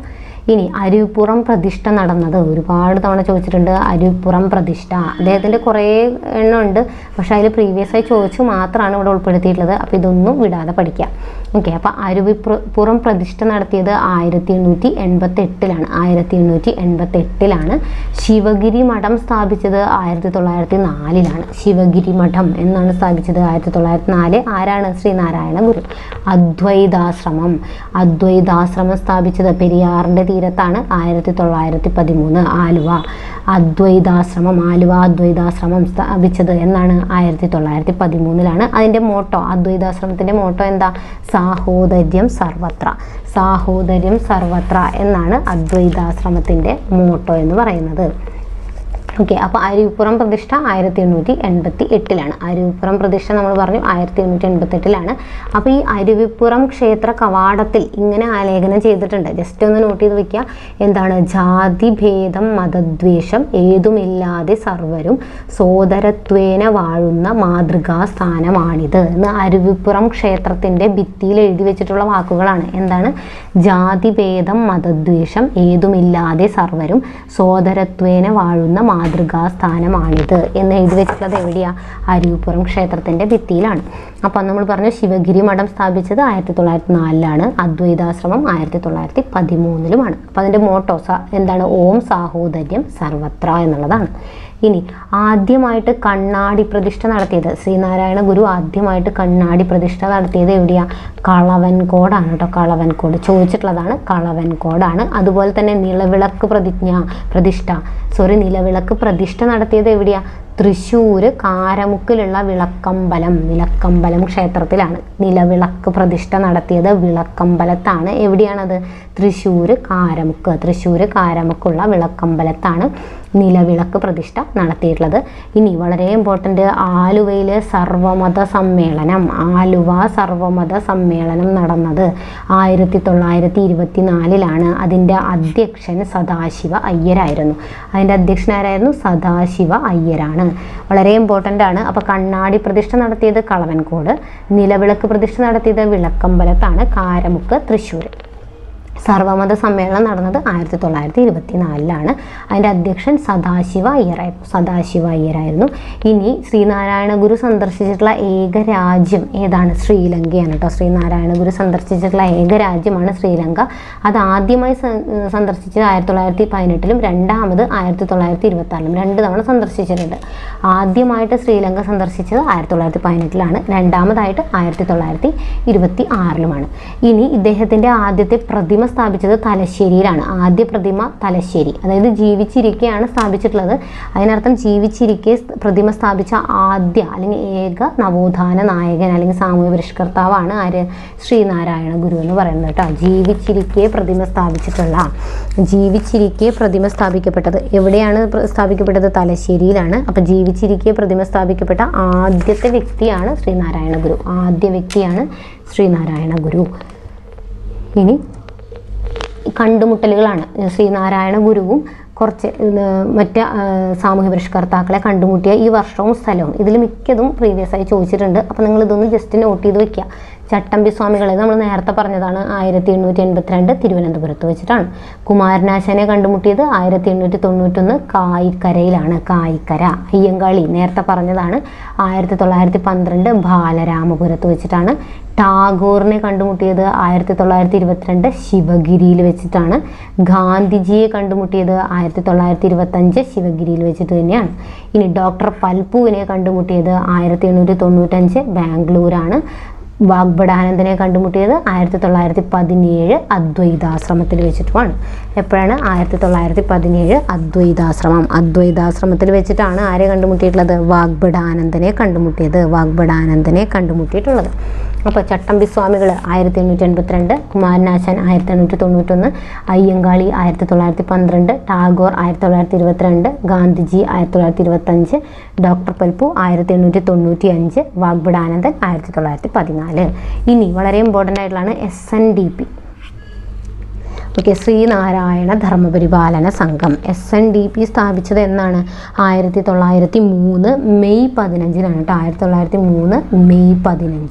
Speaker 1: ഇനി അരുവിപ്പുറം പ്രതിഷ്ഠ നടന്നത് ഒരുപാട് തവണ ചോദിച്ചിട്ടുണ്ട്. അരുവിപ്പുറം പ്രതിഷ്ഠ അദ്ദേഹത്തിൻ്റെ കുറേ എണ്ണം ഉണ്ട്, പക്ഷേ അതിൽ പ്രീവിയസ് ആയി ചോദിച്ചു മാത്രമാണ് ഇവിടെ ഉൾപ്പെടുത്തിയിട്ടുള്ളത്. അപ്പോൾ ഇതൊന്നും വിടാതെ പഠിക്കാം. ഓക്കെ. അപ്പോൾ അരുവിപ്പുറം പ്രതിഷ്ഠ നടത്തിയത് 1888 1888 ശിവഗിരി മഠം സ്ഥാപിച്ചത് 1904 ശിവഗിരി മഠം എന്നാണ് സ്ഥാപിച്ചത് 1904. ആരാണ്? ശ്രീനാരായണ ഗുരു. അദ്വൈതാശ്രമം സ്ഥാപിച്ചത് പെരിയാറിൻ്റെ തീരത്താണ് 1913. ആലുവ അദ്വൈതാശ്രമം സ്ഥാപിച്ചത് എന്നാണ്? 1913. അതിൻ്റെ മോട്ടോ, അദ്വൈതാശ്രമത്തിൻ്റെ മോട്ടോ എന്താ? സാഹോദര്യം സർവത്ര എന്നാണ് അദ്വൈതാശ്രമത്തിൻ്റെ മോട്ടോ എന്ന് പറയുന്നത്. ഓക്കെ. അപ്പോൾ അരുവിപ്പുറം പ്രതിഷ്ഠ 1888 അരുവിപ്പുറം പ്രതിഷ്ഠ നമ്മൾ പറഞ്ഞു 1888. അപ്പോൾ ഈ അരുവിപ്പുറം ക്ഷേത്ര കവാടത്തിൽ ഇങ്ങനെ ആലേഖനം ചെയ്തിട്ടുണ്ട്. ജസ്റ്റ് ഒന്ന് നോട്ട് ചെയ്ത് വെക്കുക. എന്താണ്? ജാതിഭേദം മതദ്വേഷം ഏതുമില്ലാതെ സർവരും സോദരത്വേന വാഴുന്ന മാതൃകാ സ്ഥാനമാണിത് എന്ന് അരുവിപ്പുറം ക്ഷേത്രത്തിൻ്റെ ഭിത്തിയിൽ എഴുതി വെച്ചിട്ടുള്ള വാക്കുകളാണ്. എന്താണ്? ജാതിഭേദം മതദ്വേഷം ഏതുമില്ലാതെ സർവരും സോദരത്വേന വാഴുന്ന മാതൃകാസ്ഥാനമാണിത് എന്ന് എഴുതി വെച്ചിട്ടുള്ളത് എവിടെയാ? അരുവിപ്പുറം ക്ഷേത്രത്തിൻ്റെ ഭിത്തിയിലാണ്. അപ്പം നമ്മൾ പറഞ്ഞു ശിവഗിരി മഠം സ്ഥാപിച്ചത് 1904 അദ്വൈതാശ്രമം 1913. അപ്പം അതിൻ്റെ മോട്ടോ എന്താണ്? ഓം സാഹോദര്യം സർവത്ര എന്നുള്ളതാണ്. ഇനി ആദ്യമായിട്ട് കണ്ണാടി പ്രതിഷ്ഠ നടത്തിയത് ശ്രീനാരായണ ഗുരു ആദ്യമായിട്ട് കണ്ണാടി പ്രതിഷ്ഠ നടത്തിയത് എവിടെയാ? കളവൻകോടാണ് കേട്ടോ. കളവൻകോട് ചോദിച്ചിട്ടുള്ളതാണ്. കളവൻകോടാണ്. അതുപോലെ തന്നെ നിലവിളക്ക് പ്രതിഷ്ഠ നടത്തിയത് എവിടെയാ? തൃശ്ശൂർ കാരമുക്കിലുള്ള വിളക്കമ്പലം ക്ഷേത്രത്തിലാണ്. നിലവിളക്ക് പ്രതിഷ്ഠ നടത്തിയത് വിളക്കമ്പലത്താണ്. എവിടെയാണത്? തൃശ്ശൂർ കാരമുക്കുള്ള വിളക്കമ്പലത്താണ് നിലവിളക്ക് പ്രതിഷ്ഠ നടത്തിയിട്ടുള്ളത്. ഇനി വളരെ ഇമ്പോർട്ടൻ്റ്, ആലുവയിലെ സർവമത സമ്മേളനം നടന്നത് 1924 അതിൻ്റെ അധ്യക്ഷൻ സദാശിവ അയ്യരായിരുന്നു. അതിൻ്റെ അധ്യക്ഷനാരായിരുന്നു? സദാശിവ അയ്യരാണ്. വളരെ ഇമ്പോർട്ടൻ്റ് ആണ്. അപ്പോൾ കണ്ണാടി പ്രതിഷ്ഠ നടത്തിയത് കളവൻകോട്, നിലവിളക്ക് പ്രതിഷ്ഠ നടത്തിയത് വിളക്കമ്പലത്താണ്, കാരമുക്ക് തൃശ്ശൂർ. സർവമത സമ്മേളനം നടന്നത് 1924 അതിൻ്റെ അധ്യക്ഷൻ സദാശിവ അയ്യരായിരുന്നു. ഇനി ശ്രീനാരായണ ഗുരു സന്ദർശിച്ചിട്ടുള്ള ഏക രാജ്യം ഏതാണ്? ശ്രീലങ്കയാണ് കേട്ടോ. ശ്രീനാരായണ ഗുരു സന്ദർശിച്ചിട്ടുള്ള ഏക രാജ്യമാണ് ശ്രീലങ്ക. അത് ആദ്യമായി സന്ദർശിച്ചത് 1918 രണ്ടാമത് 1926 2 തവണ സന്ദർശിച്ചിട്ടുണ്ട്. ആദ്യമായിട്ട് ശ്രീലങ്ക സന്ദർശിച്ചത് 1918 രണ്ടാമതായിട്ട് 1926 ഇനി ഇദ്ദേഹത്തിൻ്റെ ആദ്യത്തെ പ്രതിമ സ്ഥാപിച്ചത് തലശ്ശേരിയിലാണ്. ആദ്യ പ്രതിമ തലശ്ശേരി, അതായത് ജീവിച്ചിരിക്കെയാണ് സ്ഥാപിച്ചിട്ടുള്ളത്. അതിനർത്ഥം ജീവിച്ചിരിക്കെ പ്രതിമ സ്ഥാപിച്ച ആദ്യ അല്ലെങ്കിൽ ഏക നവോത്ഥാന നായകൻ അല്ലെങ്കിൽ സാമൂഹ്യ പരിഷ്കർത്താവാണ് ആര്? ശ്രീനാരായണ ഗുരു എന്ന് പറയുന്നത് കേട്ടോ. ജീവിച്ചിരിക്കെ പ്രതിമ സ്ഥാപിക്കപ്പെട്ടത് എവിടെയാണ് സ്ഥാപിക്കപ്പെട്ടത്? തലശ്ശേരിയിലാണ്. അപ്പോൾ ജീവിച്ചിരിക്കെ പ്രതിമ സ്ഥാപിക്കപ്പെട്ട ആദ്യത്തെ വ്യക്തിയാണ് ശ്രീനാരായണ ഗുരു. ഇനി കണ്ടുമുട്ടലുകളാണ്. ശ്രീനാരായണ ഗുരുവും കുറച്ച് മറ്റ് സാമൂഹ്യ പരിഷ്കർത്താക്കളെ കണ്ടുമുട്ടിയ ഈ വർഷവും സ്ഥലവും ഇതിൽ മിക്കതും പ്രീവിയസ് ആയി ചോദിച്ചിട്ടുണ്ട്. അപ്പോൾ നിങ്ങൾ ഇതൊന്ന് ജസ്റ്റ് നോട്ട് ചെയ്ത് വെക്കുക. ചട്ടമ്പി സ്വാമികളെ നമ്മൾ നേരത്തെ പറഞ്ഞതാണ് 1882 തിരുവനന്തപുരത്ത് വെച്ചിട്ടാണ്. കുമാരനാശാനെ കണ്ടുമുട്ടിയത് 1891 കായിക്കരയിലാണ്. കായിക്കര. അയ്യങ്കാളി നേരത്തെ പറഞ്ഞതാണ് 1912 ബാലരാമപുരത്ത് വെച്ചിട്ടാണ്. ടാഗോറിനെ കണ്ടുമുട്ടിയത് 1922 ശിവഗിരിയിൽ വെച്ചിട്ടാണ്. ഗാന്ധിജിയെ കണ്ടുമുട്ടിയത് 1925 ശിവഗിരിയിൽ വെച്ചിട്ട് തന്നെയാണ്. ഇനി ഡോക്ടർ പൽപുവിനെ കണ്ടുമുട്ടിയത് 1895 ബാംഗ്ലൂരാണ്. വാഗ്ബടാനന്ദനെ കണ്ടുമുട്ടിയത് 1917 അദ്വൈതാശ്രമത്തിൽ വെച്ചിട്ടുമാണ്. എപ്പോഴാണ്? 1917 അദ്വൈതാശ്രമത്തിൽ വെച്ചിട്ടാണ് ആരെ കണ്ടുമുട്ടിയിട്ടുള്ളത്? വാഗ്ബടാനന്ദനെ കണ്ടുമുട്ടിയിട്ടുള്ളത്. അപ്പോൾ ചട്ടമ്പി സ്വാമികൾ 1882, കുമാരനാശാൻ 1891, അയ്യങ്കാളി 1912, ടാഗോർ 1922, ഗാന്ധിജി 1925, ഡോക്ടർ പൽപു 1895, വാഗ്ബടാനന്ദൻ 1914. ഇനി വളരെ ഇമ്പോർട്ടൻ്റ് ആയിട്ടുള്ളതാണ് SNDP. ഓക്കെ, ശ്രീനാരായണ ധർമ്മപരിപാലന സംഘം. SNDP സ്ഥാപിച്ചത് എന്നാണ്? 1903 മെയ് 15-നാണ് കേട്ടോ. 1903 മെയ്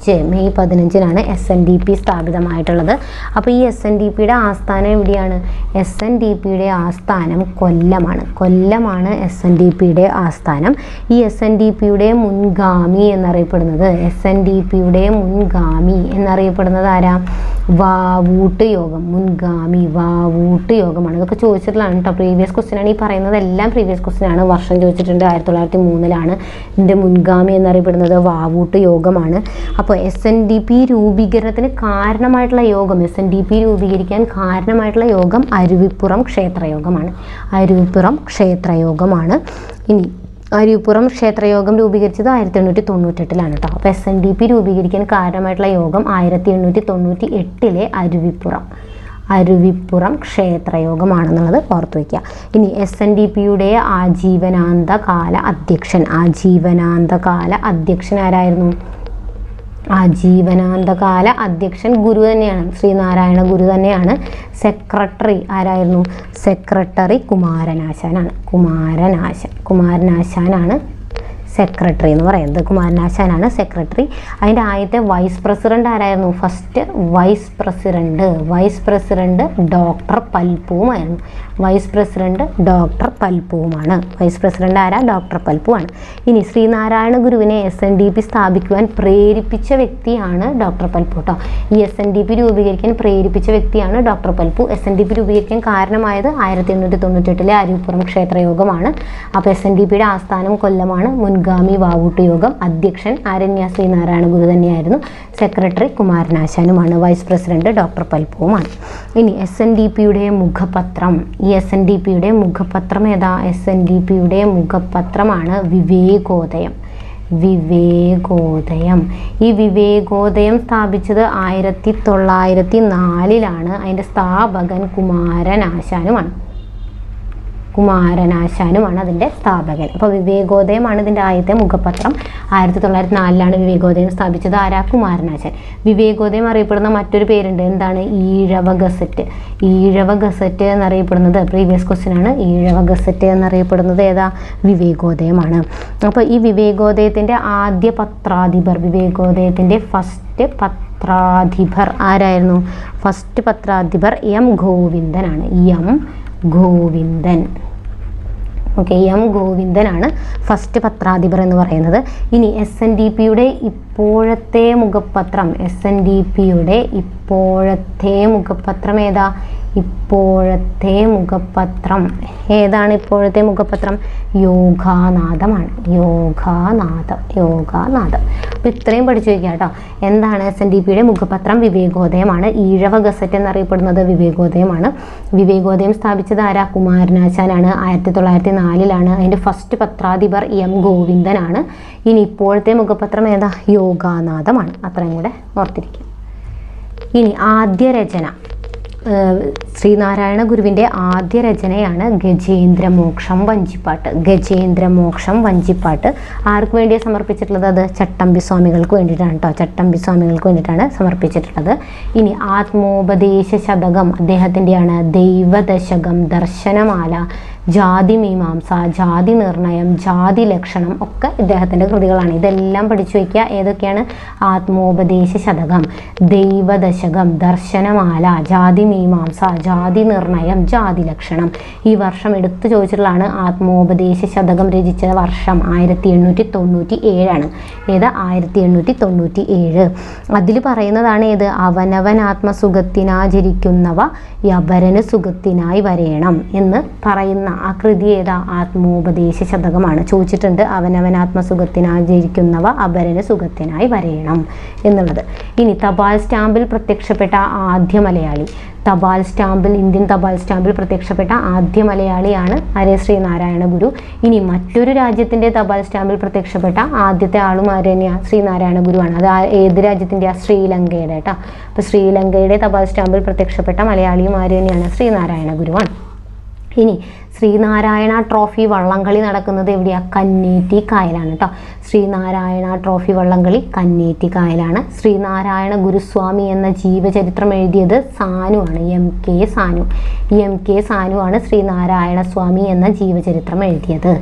Speaker 1: 15-നാണ് SNDP സ്ഥാപിതമായിട്ടുള്ളത്. അപ്പോൾ ഈ SNDPയുടെ ആസ്ഥാനം എവിടെയാണ്? SNDPയുടെ ആസ്ഥാനം കൊല്ലമാണ് SNDPയുടെ ആസ്ഥാനം. ഈ SNDPയുടെ മുൻഗാമി എന്നറിയപ്പെടുന്നത് ആരാ? വാവൂട്ട് യോഗം. മുൻഗാമി വാവൂട്ട് യോഗമാണ്. ഇതൊക്കെ ചോദിച്ചിട്ടുള്ളതാണ് കേട്ടോ. പ്രീവിയസ് ക്വസ്റ്റ്യൻ ആണ് ഈ പറയുന്നത്. എല്ലാം പ്രീവിയസ് ക്വസ്റ്റ്യൻ ആണ്. വർഷം ചോദിച്ചിട്ടുണ്ട്. 1903 ഇതിൻ്റെ മുൻഗാമി എന്നറിയപ്പെടുന്നത് വാവൂട്ട് യോഗമാണ്. അപ്പോൾ SNDP രൂപീകരണത്തിന് കാരണമായിട്ടുള്ള യോഗം, SNDP രൂപീകരിക്കാൻ കാരണമായിട്ടുള്ള യോഗം അരുവിപ്പുറം ക്ഷേത്രയോഗമാണ്. ഇനി അരുവിപ്പുറം ക്ഷേത്രയോഗം രൂപീകരിച്ചത് 1898-ലാണ് കേട്ടോ. അപ്പോൾ SNDP രൂപീകരിക്കാൻ കാരണമായിട്ടുള്ള യോഗം 1898-ലെ അരുവിപ്പുറം ക്ഷേത്രയോഗമാണെന്നുള്ളത് ഓർത്തു വയ്ക്കുക. ഇനി SNDPയുടെ ആജീവനാന്തകാല അധ്യക്ഷൻ ആരായിരുന്നു? ആജീവനാന്തകാല അധ്യക്ഷൻ ഗുരു തന്നെയാണ്, ശ്രീനാരായണ ഗുരു തന്നെയാണ്. സെക്രട്ടറി ആരായിരുന്നു? സെക്രട്ടറി കുമാരനാശാനാണ് സെക്രട്ടറി എന്ന് പറയുന്നത്. കുമാരനാശാനാണ് സെക്രട്ടറി. അതിൻ്റെ ആദ്യത്തെ വൈസ് പ്രസിഡന്റ് ആരായിരുന്നു? ഫസ്റ്റ് വൈസ് പ്രസിഡന്റ് ഡോക്ടർ പൽപുവുമായിരുന്നു. വൈസ് പ്രസിഡന്റ് ആരാ? ഡോക്ടർ പൽപുവാണ്. ഇനി ശ്രീനാരായണ ഗുരുവിനെ SNDP സ്ഥാപിക്കുവാൻ പ്രേരിപ്പിച്ച വ്യക്തിയാണ് ഡോക്ടർ പൽപു കേട്ടോ. ഈ SNDP രൂപീകരിക്കാൻ പ്രേരിപ്പിച്ച വ്യക്തിയാണ് ഡോക്ടർ പൽപു. SNDP രൂപീകരിക്കാൻ കാരണമായത് 1898-ലെ അരുവിപ്പുറം ക്ഷേത്രയോഗമാണ്. അപ്പോൾ SNDPയുടെ ആസ്ഥാനം കൊല്ലമാണ്. മുൻഗാമി വാവൂട്ട് യോഗം. അധ്യക്ഷൻ ആരണ്യ ശ്രീനാരായണ ഗുരു തന്നെയായിരുന്നു. സെക്രട്ടറി കുമാരനാശാനുമാണ്. വൈസ് പ്രസിഡന്റ് ഡോക്ടർ പൽപുവുമാണ്. ഇനി SNDPയുടെ മുഖപത്രം. ഈ SNDPയുടെ മുഖപത്രം ഏതാ? SNDPയുടെ മുഖപത്രമാണ് വിവേകോദയം. ഈ വിവേകോദയം സ്ഥാപിച്ചത് 1904-ലാണ്. അതിൻ്റെ സ്ഥാപകൻ കുമാരനാശാനുമാണ് അതിൻ്റെ സ്ഥാപകൻ. അപ്പോൾ വിവേകോദയമാണ് ഇതിൻ്റെ ആദ്യത്തെ മുഖപത്രം. 1904-ലാണ് വിവേകോദയം സ്ഥാപിച്ചത്. ആരാ? കുമാരനാശാൻ. വിവേകോദയം അറിയപ്പെടുന്ന മറ്റൊരു പേരുണ്ട്. എന്താണ്? ഈഴവ ഗസറ്റ് എന്നറിയപ്പെടുന്നത് പ്രീവിയസ് ക്വസ്റ്റ്യൻ ആണ്. ഈഴവ ഗസറ്റ് എന്നറിയപ്പെടുന്നത് ഏതാ? വിവേകോദയമാണ്. അപ്പോൾ ഈ വിവേകോദയത്തിൻ്റെ ആദ്യ പത്രാധിപർ, വിവേകോദയത്തിൻ്റെ ഫസ്റ്റ് പത്രാധിപർ ആരായിരുന്നു? ഫസ്റ്റ് പത്രാധിപർ M. ഗോവിന്ദനാണ്. M. ഗോവിന്ദനാണ് ഫസ്റ്റ് പത്രാധിപർ എന്ന് പറയുന്നത്. ഇനി SNDPയുടെ ഇപ്പോഴത്തെ മുഖപത്രം ഏതാ? ഏതാണ് ഇപ്പോഴത്തെ മുഖപത്രം? യോഗാനാഥമാണ്. അപ്പോൾ ഇത്രയും പഠിച്ചു വയ്ക്കുക കേട്ടോ. എന്താണ് SNDPയുടെ മുഖപത്രം? വിവേകോദയമാണ്. ഈഴവ ഗസറ്റ് എന്നറിയപ്പെടുന്നത് വിവേകോദയമാണ്. വിവേകോദയം സ്ഥാപിച്ചത് ആരാ? കുമാരനാശാനാണ്. 1904-ലാണ്. അതിൻ്റെ ഫസ്റ്റ് പത്രാധിപർ M. ഗോവിന്ദനാണ്. ഇനി ഇപ്പോഴത്തെ മുഖപത്രം ഏതാ? യോഗാനാഥമാണ്. അത്രയും കൂടെ ഓർത്തിരിക്കുക. ഇനി ആദ്യ രചന, ശ്രീനാരായണ ഗുരുവിൻ്റെ ആദ്യ രചനയാണ് ഗജേന്ദ്രമോക്ഷം വഞ്ചിപ്പാട്ട്. ആർക്ക് വേണ്ടിയാണ് സമർപ്പിച്ചിട്ടുള്ളത്? അത് ചട്ടമ്പി സ്വാമികൾക്ക് വേണ്ടിയിട്ടാണ് കേട്ടോ. ചട്ടമ്പി സ്വാമികൾക്ക് വേണ്ടിയിട്ടാണ് സമർപ്പിച്ചിട്ടുള്ളത്. ഇനി ആത്മോപദേശ ശതകം അദ്ദേഹത്തിൻ്റെയാണ്. ദൈവദശകം, ദർശനമാല, ജാതി മീമാംസ, ജാതി നിർണയം, ജാതി ലക്ഷണം ഒക്കെ ഇദ്ദേഹത്തിൻ്റെ കൃതികളാണ്. ഇതെല്ലാം പഠിച്ചു വയ്ക്കുക. ഏതൊക്കെയാണ്? ആത്മോപദേശ ശതകം, ദൈവദശകം, ദർശനമാല, ജാതി മീമാംസ, ജാതി നിർണയം, ജാതി ലക്ഷണം. ഈ വർഷം എടുത്തു ചോദിച്ചിട്ടുള്ളതാണ്. ആത്മോപദേശ ശതകം രചിച്ച വർഷം 1897 ഏത്? 1897. അതിൽ പറയുന്നതാണ് ഏത്? അവനവൻ ആത്മസുഖത്തിനാചരിക്കുന്നവ യപരന് സുഖത്തിനായി വരേണം എന്ന് പറയുന്ന ആ കൃതി ഏതാ? ആത്മോപദേശ ശതകമാണ്. ചോദിച്ചിട്ടുണ്ട് അവനവൻ ആത്മസുഖത്തിനാചരിക്കുന്നവ അപരന് സുഖത്തിനായി വരേണം എന്നുള്ളത്. ഇനി തപാൽ സ്റ്റാമ്പിൽ പ്രത്യക്ഷപ്പെട്ട ആദ്യ മലയാളി. തപാൽ സ്റ്റാമ്പിൽ, ഇന്ത്യൻ തപാൽ സ്റ്റാമ്പിൽ പ്രത്യക്ഷപ്പെട്ട ആദ്യ മലയാളിയാണ് ആര്യ? ശ്രീനാരായണ ഗുരു. ഇനി മറ്റൊരു രാജ്യത്തിൻ്റെ തപാൽ സ്റ്റാമ്പിൽ പ്രത്യക്ഷപ്പെട്ട ആദ്യത്തെ ആളും ആര് തന്നെയാണ്? ശ്രീനാരായണ ഗുരുവാണ്. അത് ഏത് രാജ്യത്തിൻ്റെയാണ്? ശ്രീലങ്കയുടെ കേട്ടോ. അപ്പോൾ ശ്രീലങ്കയുടെ തപാൽ സ്റ്റാമ്പിൽ പ്രത്യക്ഷപ്പെട്ട മലയാളിയും ആര് തന്നെയാണ്? ശ്രീനാരായണ ഗുരുവാണ്. ഇനി ശ്രീനാരായണ ട്രോഫി വള്ളംകളി നടക്കുന്നത് എവിടെയാണ്? കന്നേറ്റി കായലാണ് കേട്ടോ. ശ്രീനാരായണ ട്രോഫി വള്ളംകളി കന്നേറ്റി കായലാണ്. ശ്രീനാരായണ ഗുരുസ്വാമി എന്ന ജീവചരിത്രം എഴുതിയത് സാനുവാണ്, MK സാനു. MK സാനുവാണ് ശ്രീനാരായണ സ്വാമി എന്ന ജീവചരിത്രം എഴുതിയത്.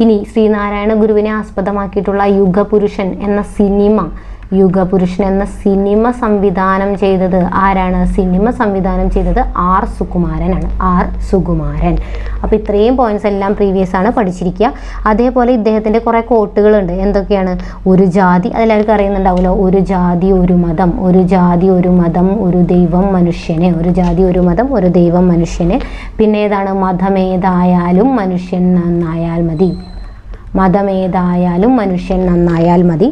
Speaker 1: ഇനി ശ്രീനാരായണ ഗുരുവിനെ ആസ്പദമാക്കിയിട്ടുള്ള യുഗപുരുഷൻ എന്ന സിനിമ സംവിധാനം ചെയ്തത് ആരാണ്? സിനിമ സംവിധാനം ചെയ്തത് R സുകുമാരനാണ്. R സുകുമാരൻ. അപ്പോൾ ഇത്രയും പോയിന്റ്സ് എല്ലാം പ്രീവിയസ് ആണ്, പഠിച്ചിരിക്കുക. അതേപോലെ ഇദ്ദേഹത്തിൻ്റെ കുറേ കോട്ടുകളുണ്ട്. എന്തൊക്കെയാണ്? ഒരു ജാതി, അതെല്ലാവർക്കും അറിയുന്നുണ്ടാവുമല്ലോ. ഒരു ജാതി ഒരു മതം, ഒരു ജാതി ഒരു മതം, ഒരു ദൈവം മനുഷ്യന്. ഒരു ജാതി ഒരു മതം, ഒരു ദൈവം മനുഷ്യന്. പിന്നെ ഏതാണ്? മതമേതായാലും മനുഷ്യൻ നന്നായാൽ മതി. മതമേതായാലും മനുഷ്യൻ നന്നായാൽ മതി.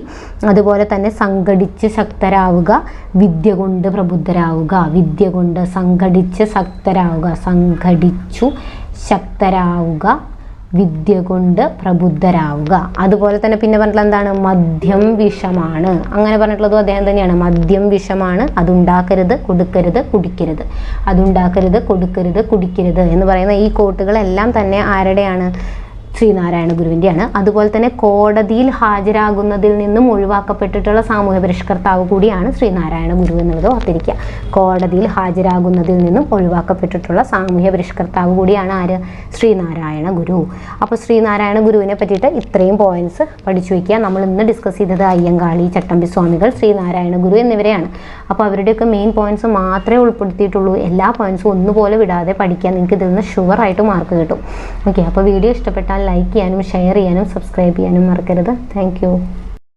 Speaker 1: അതുപോലെ തന്നെ സംഘടിച്ച് ശക്തരാവുക, വിദ്യ കൊണ്ട് പ്രബുദ്ധരാവുക. വിദ്യ കൊണ്ട് സംഘടിച്ച് ശക്തരാവുക, സംഘടിച്ചു ശക്തരാവുക, വിദ്യ കൊണ്ട് പ്രബുദ്ധരാവുക. അതുപോലെ തന്നെ പിന്നെ പറഞ്ഞിട്ടുള്ള എന്താണ്? മദ്യം വിഷമാണ്. അങ്ങനെ പറഞ്ഞിട്ടുള്ളതും അദ്ദേഹം തന്നെയാണ്. മദ്യം വിഷമാണ്, അതുണ്ടാക്കരുത്, കൊടുക്കരുത്, കുടിക്കരുത്. അതുണ്ടാക്കരുത്, കൊടുക്കരുത്, കുടിക്കരുത് എന്ന് പറയുന്ന ഈ കോട്ടുകളെല്ലാം തന്നെ ആരുടെയാണ്? ശ്രീനാരായണ ഗുരുവിൻ്റെയാണ്. അതുപോലെ തന്നെ കോടതിയിൽ ഹാജരാകുന്നതിൽ നിന്നും ഒഴിവാക്കപ്പെട്ടിട്ടുള്ള സാമൂഹ്യ പരിഷ്കർത്താവ് കൂടിയാണ് ശ്രീനാരായണ ഗുരു എന്നുള്ളത് ഓർത്തിരിക്കുക. കോടതിയിൽ ഹാജരാകുന്നതിൽ നിന്നും ഒഴിവാക്കപ്പെട്ടിട്ടുള്ള സാമൂഹ്യ പരിഷ്കർത്താവ് കൂടിയാണ് ആര്? ശ്രീനാരായണ ഗുരു. അപ്പോൾ ശ്രീനാരായണ ഗുരുവിനെ പറ്റിയിട്ട് ഇത്രയും പോയിന്റ്സ് പഠിച്ചു വയ്ക്കുക. നമ്മൾ ഇന്ന് ഡിസ്കസ് ചെയ്തത് അയ്യങ്കാളി, ചട്ടമ്പി സ്വാമികൾ, ശ്രീനാരായണ ഗുരു എന്നിവരെയാണ്. അപ്പോൾ അവരുടെയൊക്കെ മെയിൻ പോയിന്റ്സ് മാത്രമേ ഉൾപ്പെടുത്തിയിട്ടുള്ളൂ. എല്ലാ പോയിന്റ്സും ഒന്നുപോലെ വിടാതെ പഠിക്കാൻ നിങ്ങൾക്ക് ഇതിൽ നിന്ന് ഷുവറായിട്ട് മാർക്ക് കിട്ടും. ഓക്കെ, അപ്പോൾ വീഡിയോ ഇഷ്ടപ്പെട്ടാൽ ലൈക്ക് ചെയ്യാനും ഷെയർ ചെയ്യാനും സബ്സ്ക്രൈബ് ചെയ്യാനും മറക്കരുത്. Thank you.